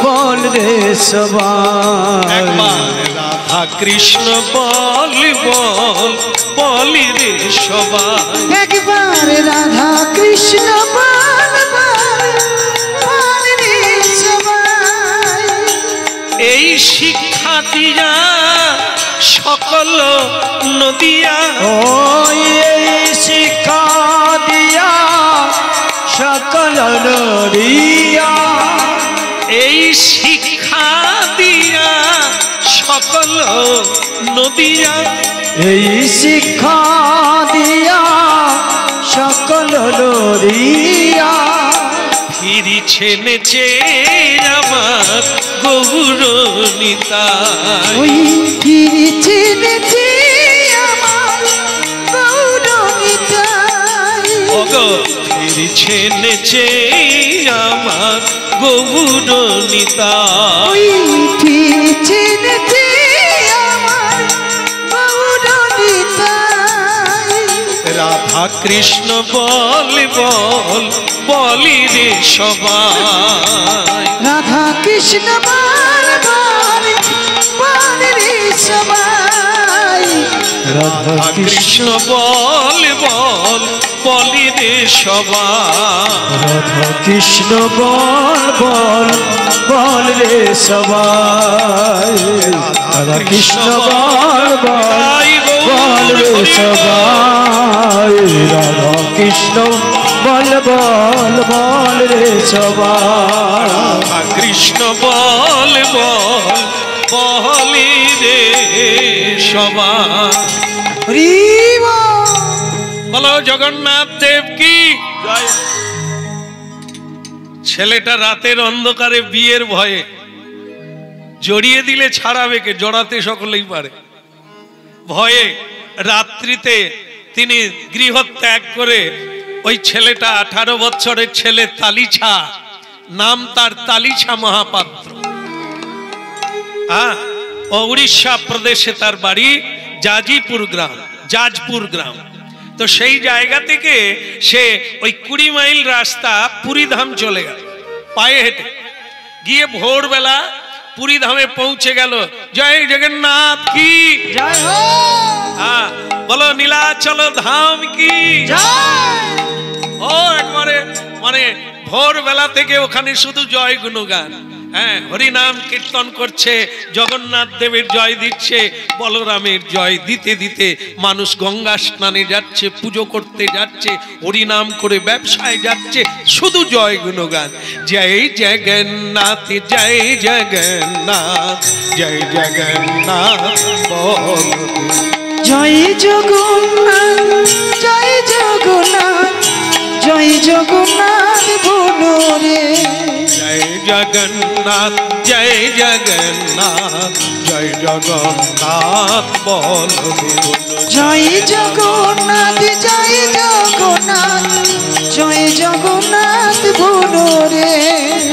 বল রে সবাই, একবার রাধা কৃষ্ণ বল বল বল রে সবাই, একবার রাধা কৃষ্ণ বল বল বল রে সবাই। এই শিক্ষা দিয়া সকল নদিয়া, ওই এই শিক্ষা দিয়া সকল নদিয়া, এই শিক্ষা দিয়া সকল নদিয়া, এই শিক্ষা দিয়া সকল নদিয়া, ফিরিছে নেচে আমার গৌর নিতাই। ওই ফিরেছে নেচে আমার গৌর নিতাই। ওগো ফিরিছে নেচে আমার গৌর নিতাই। ওই ফিরেছে নেচে আমার গৌর নিতাই। রাধা কৃষ্ণ বল বল বলি রে সবাই, রাধা কৃষ্ণ বল বল বল রে সবাই। রাধা কৃষ্ণ বল বল বলি রে সবাই, রাধা কৃষ্ণ বল বল বল রে সবাই, রাধা কৃষ্ণ বল বল বল রে সবাই, রাধা কৃষ্ণ বল বল বল রে সবাই, কৃষ্ণ বল বল বলি রে সবাই। হরি বল। বলো জগন্নাথ দেব কি জয়। ছেলেটা রাতের অন্ধকারে বিয়ের ভয়ে জড়িয়ে দিলে ছাড়াবে কে? জড়াতে সকলেই পারে। ভয়ে রাত্রিতে তিনি গৃহ ত্যাগ করে, ওই ছেলেটা 18 বছরের ছেলে তালিছা, নাম তার তালিছা মহাপাত্র। উড়িষ্যা প্রদেশে তার বাড়ি, জাজপুর গ্রাম। তো সেই জায়গা থেকে সে ওই 20 মাইল রাস্তা পুরী ধাম চলে গেল পায়ে হেঁটে গিয়ে, ভোরবেলা পুরী ধামে পৌঁছে গেল। জয় জগন্নাথ কি জয় হো। বলো নীলাচল ধাম কি জয়। ও একবারে মানে ভোরবেলা থেকে ওখানে শুধু জয় গুণগান, হ্যাঁ, হরিনাম কীর্তন করছে, জগন্নাথ দেবের জয় দিচ্ছে, বলরামের জয় দিতে দিতে মানুষ গঙ্গা স্নানে যাচ্ছে, পুজো করতে যাচ্ছে, হরিনাম করে ব্যবসায় যাচ্ছে, শুধু জয় গুণগান। জয় জগন্নাথ জয় জগন্নাথ জয় জগন্নাথ জয় জগন্নাথ জয় জগন্নাথ জয় জগন্নাথ বলো রে। জয় জগন্নাথ জয় জগন্নাথ জয় জগন্নাথ বলো। জয় জগন্নাথ জয় জগন্নাথ জয় জগন্নাথ বলো রে।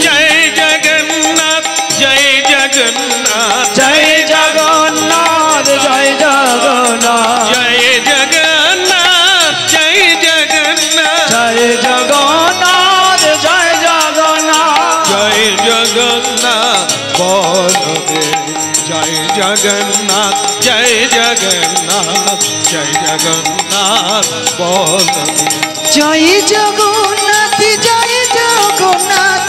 জয় জগন্নাথ জয় জগন্নাথ জয় জগন্নাথ জয় জগন্নাথ জয় জগন্নাথ জয় জগন্নাথ জয় জগন্নাথ জয় জগন্নাথ জয় জগন্নাথ বলো রে। জয় জগন্নাথ জয় জগন্নাথ জয় জগন্নাথ বলো। জয় জগন্নাথ জয় জগন্নাথ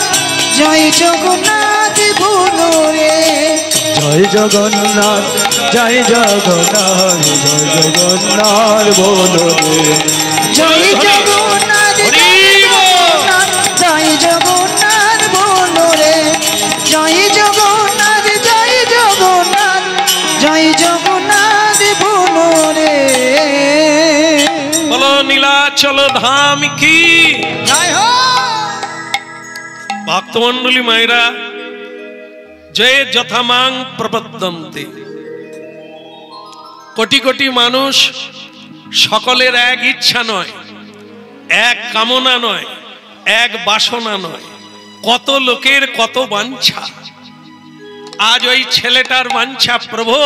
জয় জগন্নাথ বলো রে। জয় জগন্নাথ জয় জগন্নাথ জয় জগন্নাথ বলো রে। জয় জগন্নাথ জয় জগন্নাথ বলো রে। জয় জগন্নাথ জয় জগন্নাথ জয় জগন্নাথ বলো রে। বলো নীলাচল ধাম কি জয় হো। ভক্তমণ্ডলী মায়েরা, জয় যথামাং প্রপদ্যন্তে। কোটি কোটি মানুষ, সকলের এক ইচ্ছা নয়, এক কামনা নয়, এক বাসনা নয়, কত লোকের কত বাঞ্ছা। আজ ওই ছেলেটার বাঞ্ছা, প্রভু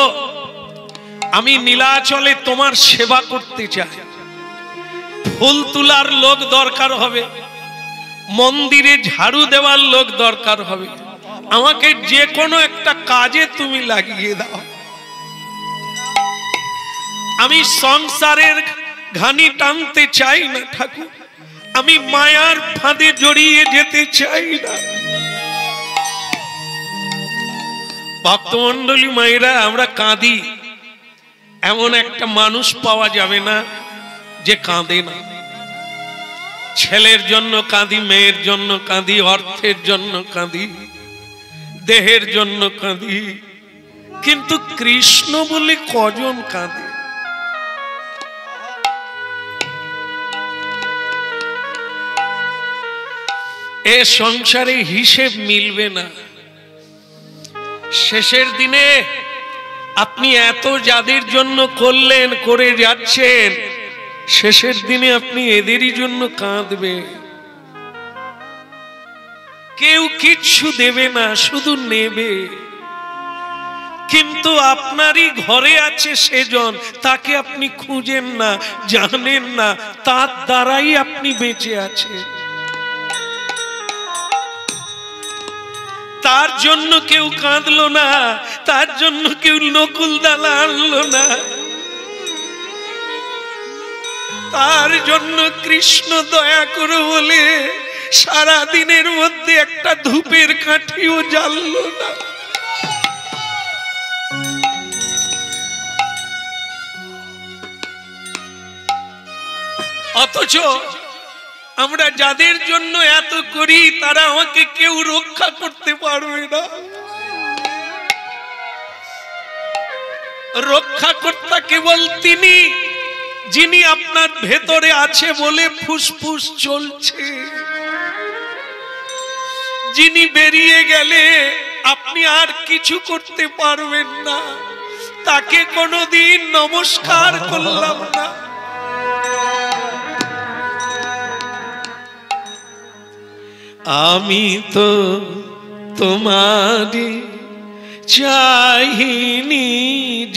আমি নীলাচলে তোমার সেবা করতে চাই। ফুল তোলার লোক দরকার হবে, মন্দিরে ঝাড়ু দেওয়ার লোক দরকার হবে, আমাকে যে কোনো একটা কাজে তুমি লাগিয়ে দাও। আমি সংসারের ঘানি টানতে চাই না ঠাকুর, আমি মায়ার ফাঁদে জড়িয়ে যেতে চাই না। ভক্তমণ্ডলী মায়েরা, আমরা কাঁদি, এমন একটা মানুষ পাওয়া যাবে না যে কাঁদে না। ছেলের জন্য কাঁদি, মেয়ের জন্য কাঁদি, অর্থের জন্য কাঁদি, দেহের জন্য কাঁদি, কিন্তু কৃষ্ণ বলে কজন কাঁদে? এ সংসারে হিসেব মিলবে না। শেষের দিনে আপনি এত যাদের জন্য করলেন, করে যাচ্ছেন, শেষের দিনে আপনি এদেরই জন্য কাঁদবেন। কেউ কিচ্ছু দেবে না, শুধু নেবে। কিন্তু আপনারই ঘরে আছে সেজন, তাকে আপনি খুঁজেন না, জানেন না, তার দ্বারাই আপনি বেঁচে আছেন। তার জন্য কেউ কাঁদলো না, তার জন্য কেউ নকুল দানা আনলো না, তার জন্য কৃষ্ণ দয়া করে বলে সারা দিনের মধ্যে একটা ধূপের কাঠিও জ্বাললো না। অথচ আমরা যাদের জন্য এত করি, তারা আমাকে কেউ রক্ষা করতে পারবে না। রক্ষাকর্তা কেবল তিনি, যিনি আপনার ভেতরে আছে বলে ফুসফুস চলছে, যিনি বেরিয়ে গেলে আপনি আর কিছু করতে পারবেন না, তাকে কোনোদিন নমস্কার করলাম না। আমি তো তোমারই চাহিনি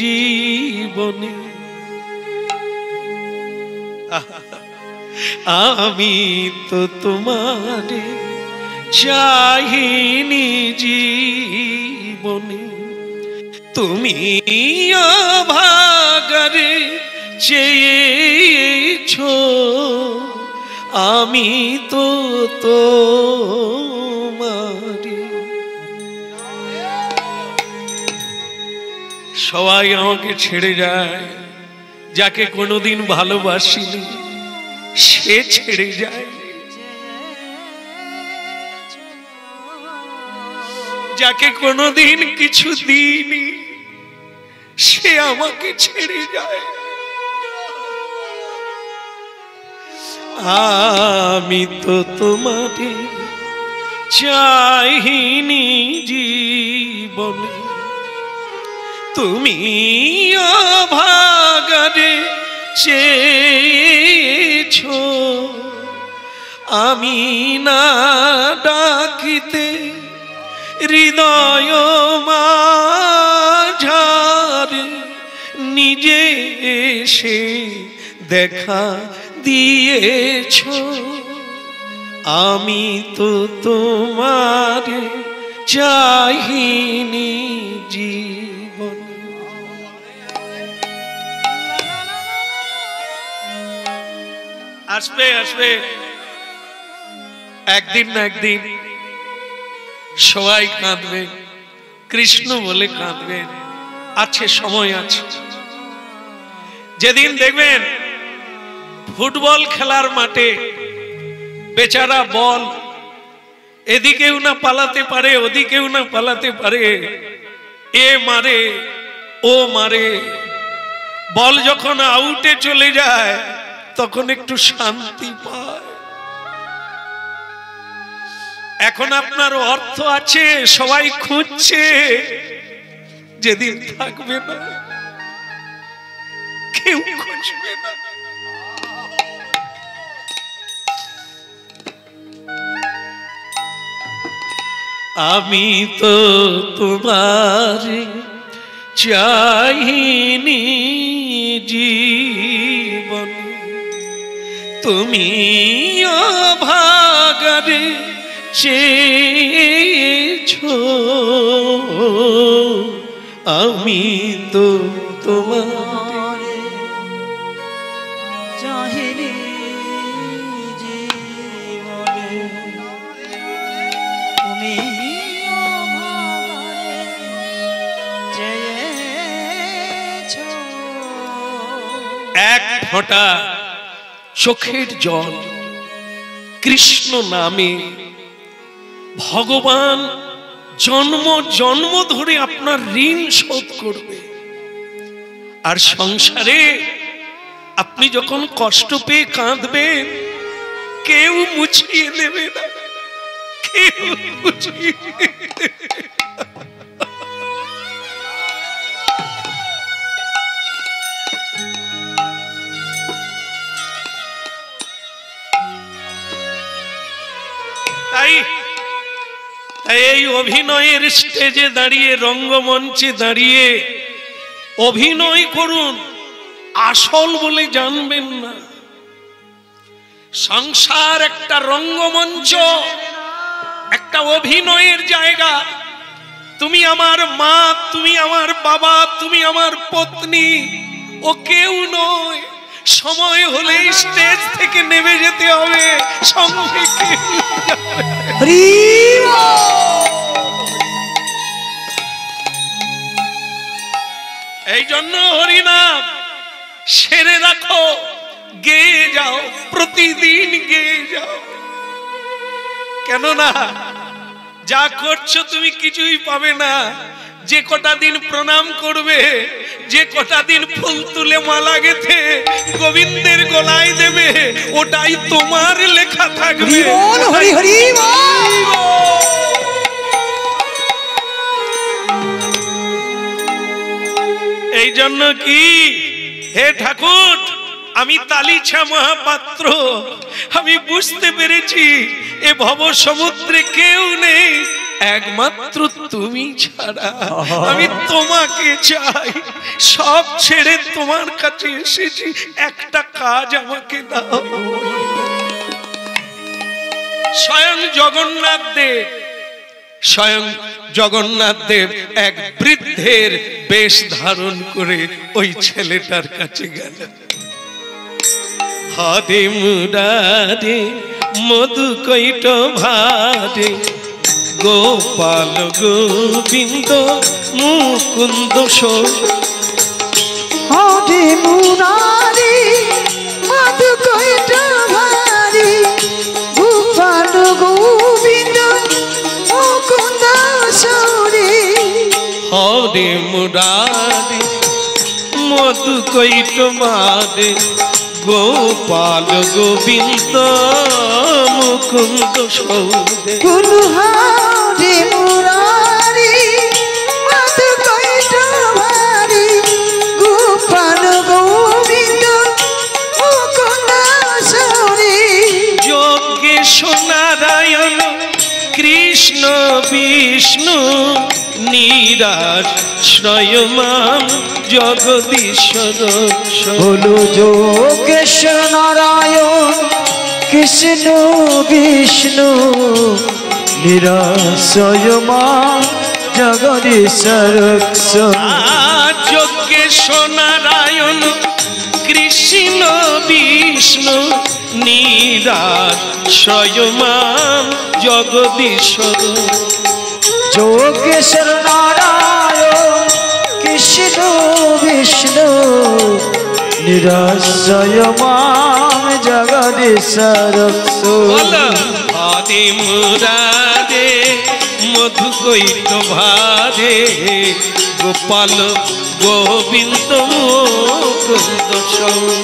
জীবনে, আমি তো তোমারই চাহিনি জীবনে, তুমি অভাগারে চেয়েছো, আমি তো তোমারই। সবাই আমাকে ছেড়ে যায়, যাকে কোনোদিন ভালোবাসিনি সে ছেড়ে যায়, যাকে কোনোদিন কিছু দিইনি সে আমাকে ছেড়ে যায়। আমি তো তোমারে চাহিনি জীবনে, তুমি অভাগারে চেয়েছো, আমি না ডাকিতে হৃদয় মাঝারে নিজে এসে দেখা দিয়েছো, আমি তো তোমার চাহিনি জীবন। আসবে আসবে একদিন না একদিন সবাই কাঁদবে, কৃষ্ণ বলে কাঁদবেন। আছে, সময় আছে। যেদিন দেখবেন ফুটবল খেলার মাঠে বেচারা বল এদিকেও না পালাতে পারে, ওদিকেও না পালাতে পারে, এ মারে ও মারে, বল যখন আউটে চলে যায় তখন একটু শান্তি পায়। এখন আপনার অর্থ আছে, সবাই খুঁজছে, যেদিন থাকবে না কেউ খুঁজবে না। আমি তো তোমার চাহিনি জীবন, তুমি অভাগারে চেয়েছো, আমি তো তোমার চাহিনি জীবনে, তুমি অভাগারে চেয়েছো। এক ফোঁটা চোখের জল কৃষ্ণ নামে ভগবান জন্ম জন্ম ধরে আপনার ঋণ শোধ করবে। আর সংসারে আপনি যখন কষ্ট পেয়ে কাঁদবেন কেউ মুছিয়ে দেবে না, কেউ মুছিয়ে দেবে না। তাই এই অভিনয়ের স্টেজে দাঁড়িয়ে, রঙ্গমঞ্চে দাঁড়িয়ে অভিনয় করুন, আসল বলে জানবেন না। সংসার একটা রঙ্গমঞ্চ, একটা অভিনয়ের জায়গা। তুমি আমার মা, তুমি আমার বাবা, তুমি আমার পত্নী, ও কেউ নয়। সময় হলে স্টেজ থেকে নেমে যেতে হবে, সঙ্গে কেউ যাবে। এই জন্য হরিনাম সেরে রাখো, গেয়ে যাও, প্রতিদিন গেয়ে যাও। কেননা যা করছো তুমি কিছুই পাবে না। যে কটা দিন প্রণাম করবে, যে কটা দিন ফুল তুলে মালা গেথে গোবিন্দের গলায় দেবে, ওটাই তোমার লেখা থাকবে। হরি হরি জন্য কি, হে ঠাকুর আমি তালিছা মহাপাত্র, আমি বুঝতে পেরেছি এ ভব সমুদ্রে কেউ নেই একমাত্র তুমি ছাড়া। আমি তোমাকে চাই, সব ছেড়ে তোমার কাছে এসেছি, একটা কাজ আমাকে দাও। স্বয়ং জগন্নাথ দেব, স্বয়ং জগন্নাথ দেব এক বৃদ্ধের বেশ ধারণ করে ওই ছেলেটার কাছে গেল। হরে মুরারে মধু কৈট ভারে গোপাল গোবিন্দ মুকুন্দ সো। হরে মুরারি মধু কৈট ভারে গোপাল গোবিন্দ মুকুন্দ সৌরে। হরে মুরারে মধু কৈট ভারে গোপাল গোবিন্দ মুকুন্দ সৌরে। গুরু হরে মুরারি মধু কৈট ভারে গোপাল গোবিন্দ মুকুন্দ সৌরে। যোগেশ নারায়ণ কৃষ্ণ বিষ্ণু নিরাশ্রয় মাম জগদীশ্বর। হলো যোগেশ নারায়ণ কৃষ্ণ বিষ্ণু নিরাশ্রয় মা জগদীশ্বর। যোগেশ নারায়ণ কৃষ্ণ বিষ্ণু নিরাশ্রয় মাম জগদীশ্বর। যোগেশ্বর নারায়ণ কৃষ্ণ বিষ্ণু নিরাশ্রয় মাম জগদীশ্বর। হরে মুরারে মধু কৈট ভারে গোপাল গোবিন্দ মুকুন্দ সৌরে।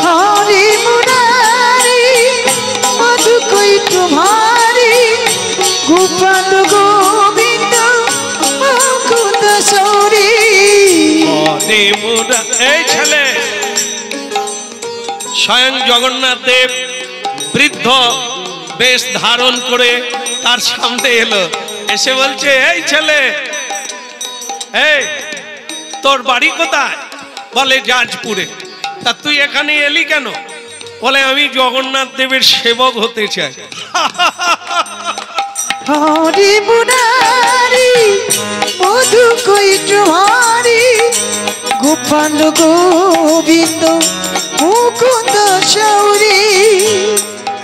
হরে মুরারি মধু কৈট ভারে গোপাল গোবিন্দ মুকুন্দ সৌরে। হরে মুরা, এই ছেলে স্বয়ং জগন্নাথ দেব বৃদ্ধ বেশ ধারণ করে তার সামনে এলো, এসে বলছে এই ছেলে, এই তোর বাড়ি কোথায়? বলে যাজপুরে। তা তুই এখানে এলি কেন? বলে আমি জগন্নাথ দেবের সেবক হতে চাই। হরে মুরারি মধু কৈট ভারে গোপাল গোবিন্দ মুকুন্দ সৌরে।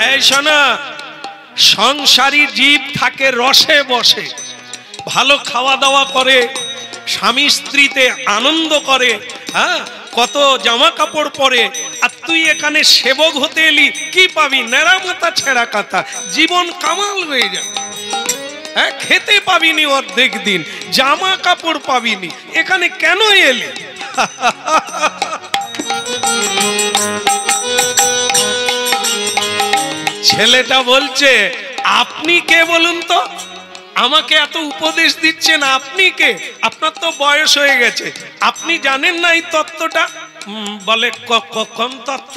এই শোনা, সংসারী জীব থাকে রসে বসে, ভালো খাওয়া দাওয়া করে, স্বামী স্ত্রীতে আনন্দ করে, হ্যাঁ কত জামা কাপড় পরে, আর তুই এখানে সেবক হতে এলি, কি পাবি? নেড়ামাতা ছেঁড়া কাতা, জীবন কামাল হয়ে যায়। হ্যাঁ খেতে পাবিনি অর্ধেক দিন, জামা কাপড় পাবিনি, এখানে কেন এলি? ছেলেটা বলছে আপনি কে বলুন তো, আমাকে এত উপদেশ দিচ্ছেন, আপনি কে? আপনার তো বয়স হয়ে গেছে, আপনি জানেন না এই তত্ত্বটা? বলে কোন তত্ত্ব?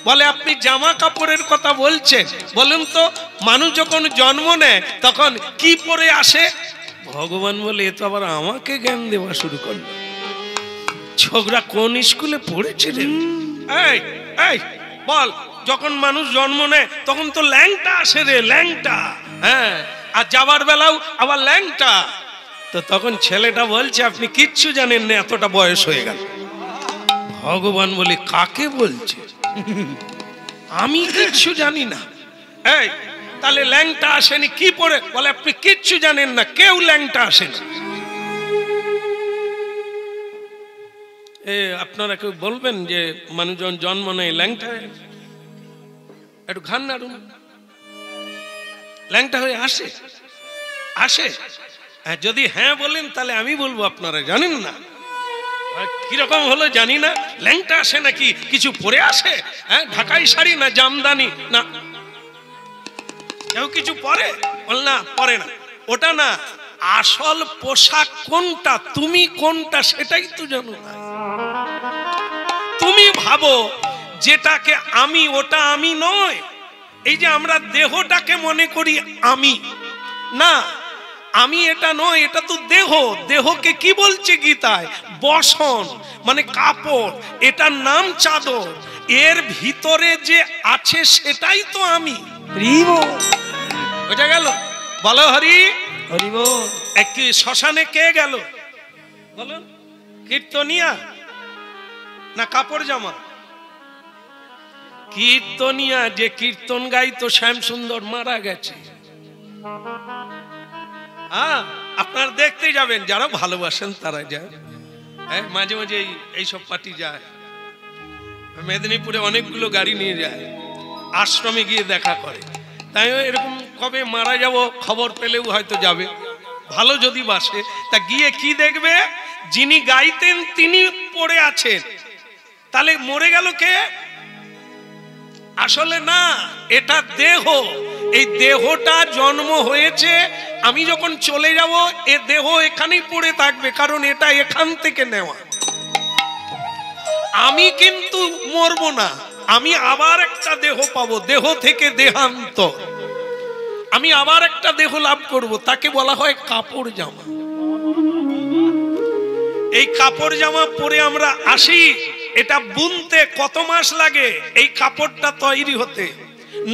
বলে আপনি জামা কাপড়ের কথা বলছেন, বলুন তো মানুষ যখন জন্ম নেয় তখন কি পরে আসে? ভগবান বলে এ তো আবার আমাকে জ্ঞান দেওয়া শুরু করলো। ছোকরা কোন স্কুলে পড়েছে রে? এই এই বল, যখন মানুষ জন্ম নেয় তখন তো ল্যাংটা আসে রে, ল্যাংটা। হ্যাঁ, আর যাবার বেলাও আবার ল্যাংটা। তো তখন ছেলেটা বলছে আপনি কিচ্ছু জানেন না, এতটা বয়স হয়ে গেল। ভগবান বলে কাকে বলছে? আমি কিচ্ছু জানি না। এই তাহলে ল্যাংটা আসেনি কি পরে? বলে আপনি কিচ্ছু জানেন না, কেউ ল্যাংটা আসেনি। আপনারা কেউ বলবেন যে মানুষজন জন্ম নেয় ল্যাংটা হয়ে? একটু ঘান নাড়ুন। ল্যাংটা হয়ে আসে? আসে? যদি হ্যাঁ বলেন তাহলে আমি বলবো আপনারা জানেন না। কিরকম হলো জানি না, ল্যাংটা আসে নাকি কিছু পরে আসে? হ্যাঁ, ঢাকাই শাড়ি না জামদানি? না, কেউ কিছু পরে? বল না পরে না, ওটা না, আসল পোশাক কোনটা, তুমি কোনটা সেটাই তো জানো না। তুমি ভাবো যেটাকে আমি, ওটা আমি নয়। এই যে আমরা দেহটাকে মনে করি আমি, না, আমি এটা নয়, এটা তো দেহ। দেহকে কি বলছে গীতায়? বসন, মানে কাপড়, এটার নাম চাদর। এর ভিতরে যে আছে সেটাই তো আমি। বুঝা গেল? বলো হরি হরি বল। একটি শ্মশানে কে গেল বলো? কীর্তনিয়া না কাপড় জামা? কীর্তনিয়া, যে কীর্তন গাইতো শ্যাম সুন্দর, মারা গেছে। হ্যাঁ, আপনারা দেখতে যাবেন, যারা ভালোবাসেন তারা যায়। মাঝে মাঝে এইসব পার্টি যায়, মেদিনীপুরে অনেকগুলো গাড়ি নিয়ে যায়, আশ্রমে গিয়ে দেখা করে। তাই এরকম কবে মারা যাব খবর পেলেও হয়তো যাবে, ভালো যদি বাসে। তা গিয়ে কি দেখবে? যিনি গাইতেন তিনি পড়ে আছেন, তাহলে মরে গেল কে? আসলে না, এটা দেহ। এই দেহটা জন্ম হয়েছে, আমি যখন চলে যাব এ দেহ এখানেই পড়ে থাকবে, কারণ এটা এখান থেকে নেওয়া। আমি কিন্তু মরবো না, আমি আবার একটা দেহ পাবো, দেহ থেকে দেহান্ত, আমি আবার একটা দেহ লাভ করব, তাকে বলা হয় কাপড় জামা। এই কাপড় জামা পরে আমরা আসি, এটা বুনতে কত মাস লাগে এই কাপড়টা তৈরি হতে?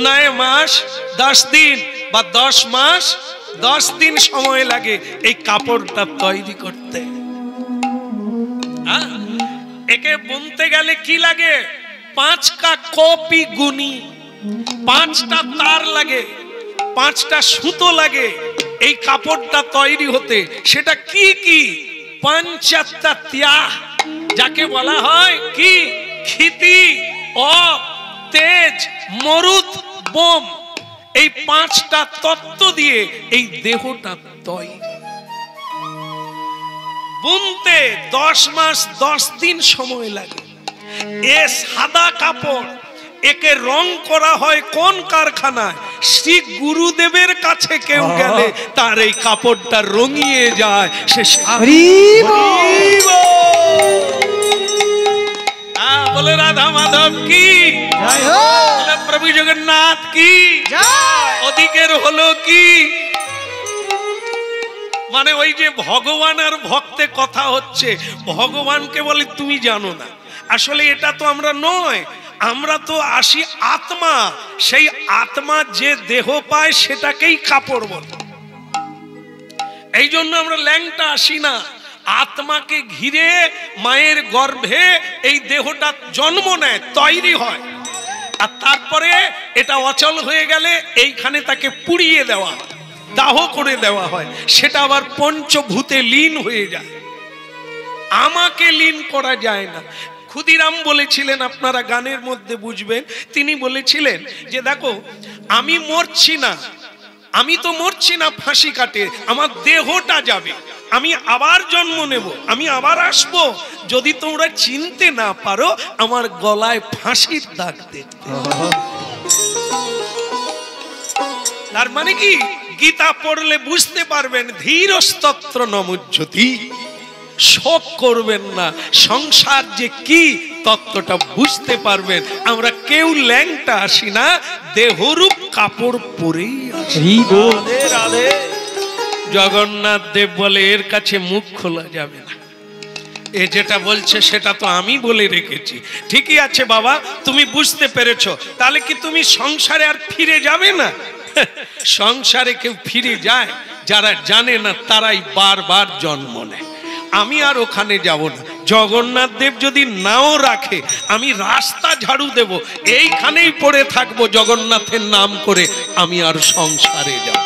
9 মাস 10 দিন বা 10 মাস 10 দিন সময় লাগে এই কাপড়টা তৈরি করতে। একে বুনতে গেলে কি লাগে? 5টা কপি গুনি, 5টা তার লাগে, 5টা সুতো লাগে এই কাপড়টা তৈরি হতে। সেটা কি কি? 5 ত্যাগ, যাকে বলা হয় কি? ক্ষিতি, অপ, তেজ, মরুত, বোম। এই 5টা তত্ত্ব দিয়ে এই দেহটা তৈরি। বুনতে 10 মাস 10 দিন সময় লাগে। এ সাদা কাপড়, একে রং করা হয় কোন কারখানায়? শ্রী গুরুদেবের কাছে কেউ গেলে তার এই কাপড়টা রঙিয়ে যায়। সে বলে রাধা মাধব কি, প্রভু জগন্নাথ কি, ওদিকের হলো কি? মানে ওই যে ভগবান আর ভক্তে কথা হচ্ছে, ভগবানকে বলে তুমি জানো না। আসলে এটা তো আমরা নয়, আমরা তো আসি আত্মা। সেই আত্মা যে দেহ পায় সেটাকেই কাপড় বলে। এই জন্য আমরা ল্যাংটা আসি না। আত্মাকে ঘিরে মায়ের গর্ভে এই দেহটা জন্ম নেয়, তৈরি হয়, আর তারপরে এটা অচল হয়ে গেলে এইখানে তাকে পুড়িয়ে দেওয়া, দাহ করে দেওয়া হয়, সেটা আবার পঞ্চভূতে লীন হয়ে যায়। আমাকে লীন করা যায় না। ক্ষুদিরাম বলেছিলেন, আপনারা গানের মধ্যে বুঝবেন, তিনি বলেছিলেন যে দেখো আমি মরছি না, আমি তো মরছি না ফাঁসি কাটে, আমার দেহটা যাবে, আমি আবার জন্ম নেব, আমি আবার আসব। যদি তোমরা চিনতে না পারো আমার গলায় ফাঁসির দাগ দেখতে। তার মানে কি? গীতা পড়লে বুঝতে পারবেন, ধীরস্তত্র নমুজ্জতি, শোক করবেন না, সংসার যে কি তত্ত্বটা বুঝতে পারবেন। আমরা কেউ ল্যাংটা আসি না, দেহরূপ কাপড় পরেই আসি। জগন্নাথ দেব বলে এর কাছে মুখ খোলা যাবে না, এ যেটা বলছে সেটা তো আমি বলে রেখেছি। ঠিকই আছে বাবা, তুমি বুঝতে পেরেছো, তাহলে কি তুমি সংসারে আর ফিরে যাবে না? সংসারে কেউ ফিরে যায়, যারা জানে না তারাই বারবার জন্ম নেয়। আমি আর ওখানে যাব না। জগন্নাথ দেব যদি নাও রাখে, আমি রাস্তা ঝাড়ু দেব, এইখানেই পড়ে থাকবো জগন্নাথের নাম করে, আমি আর সংসারে যাব।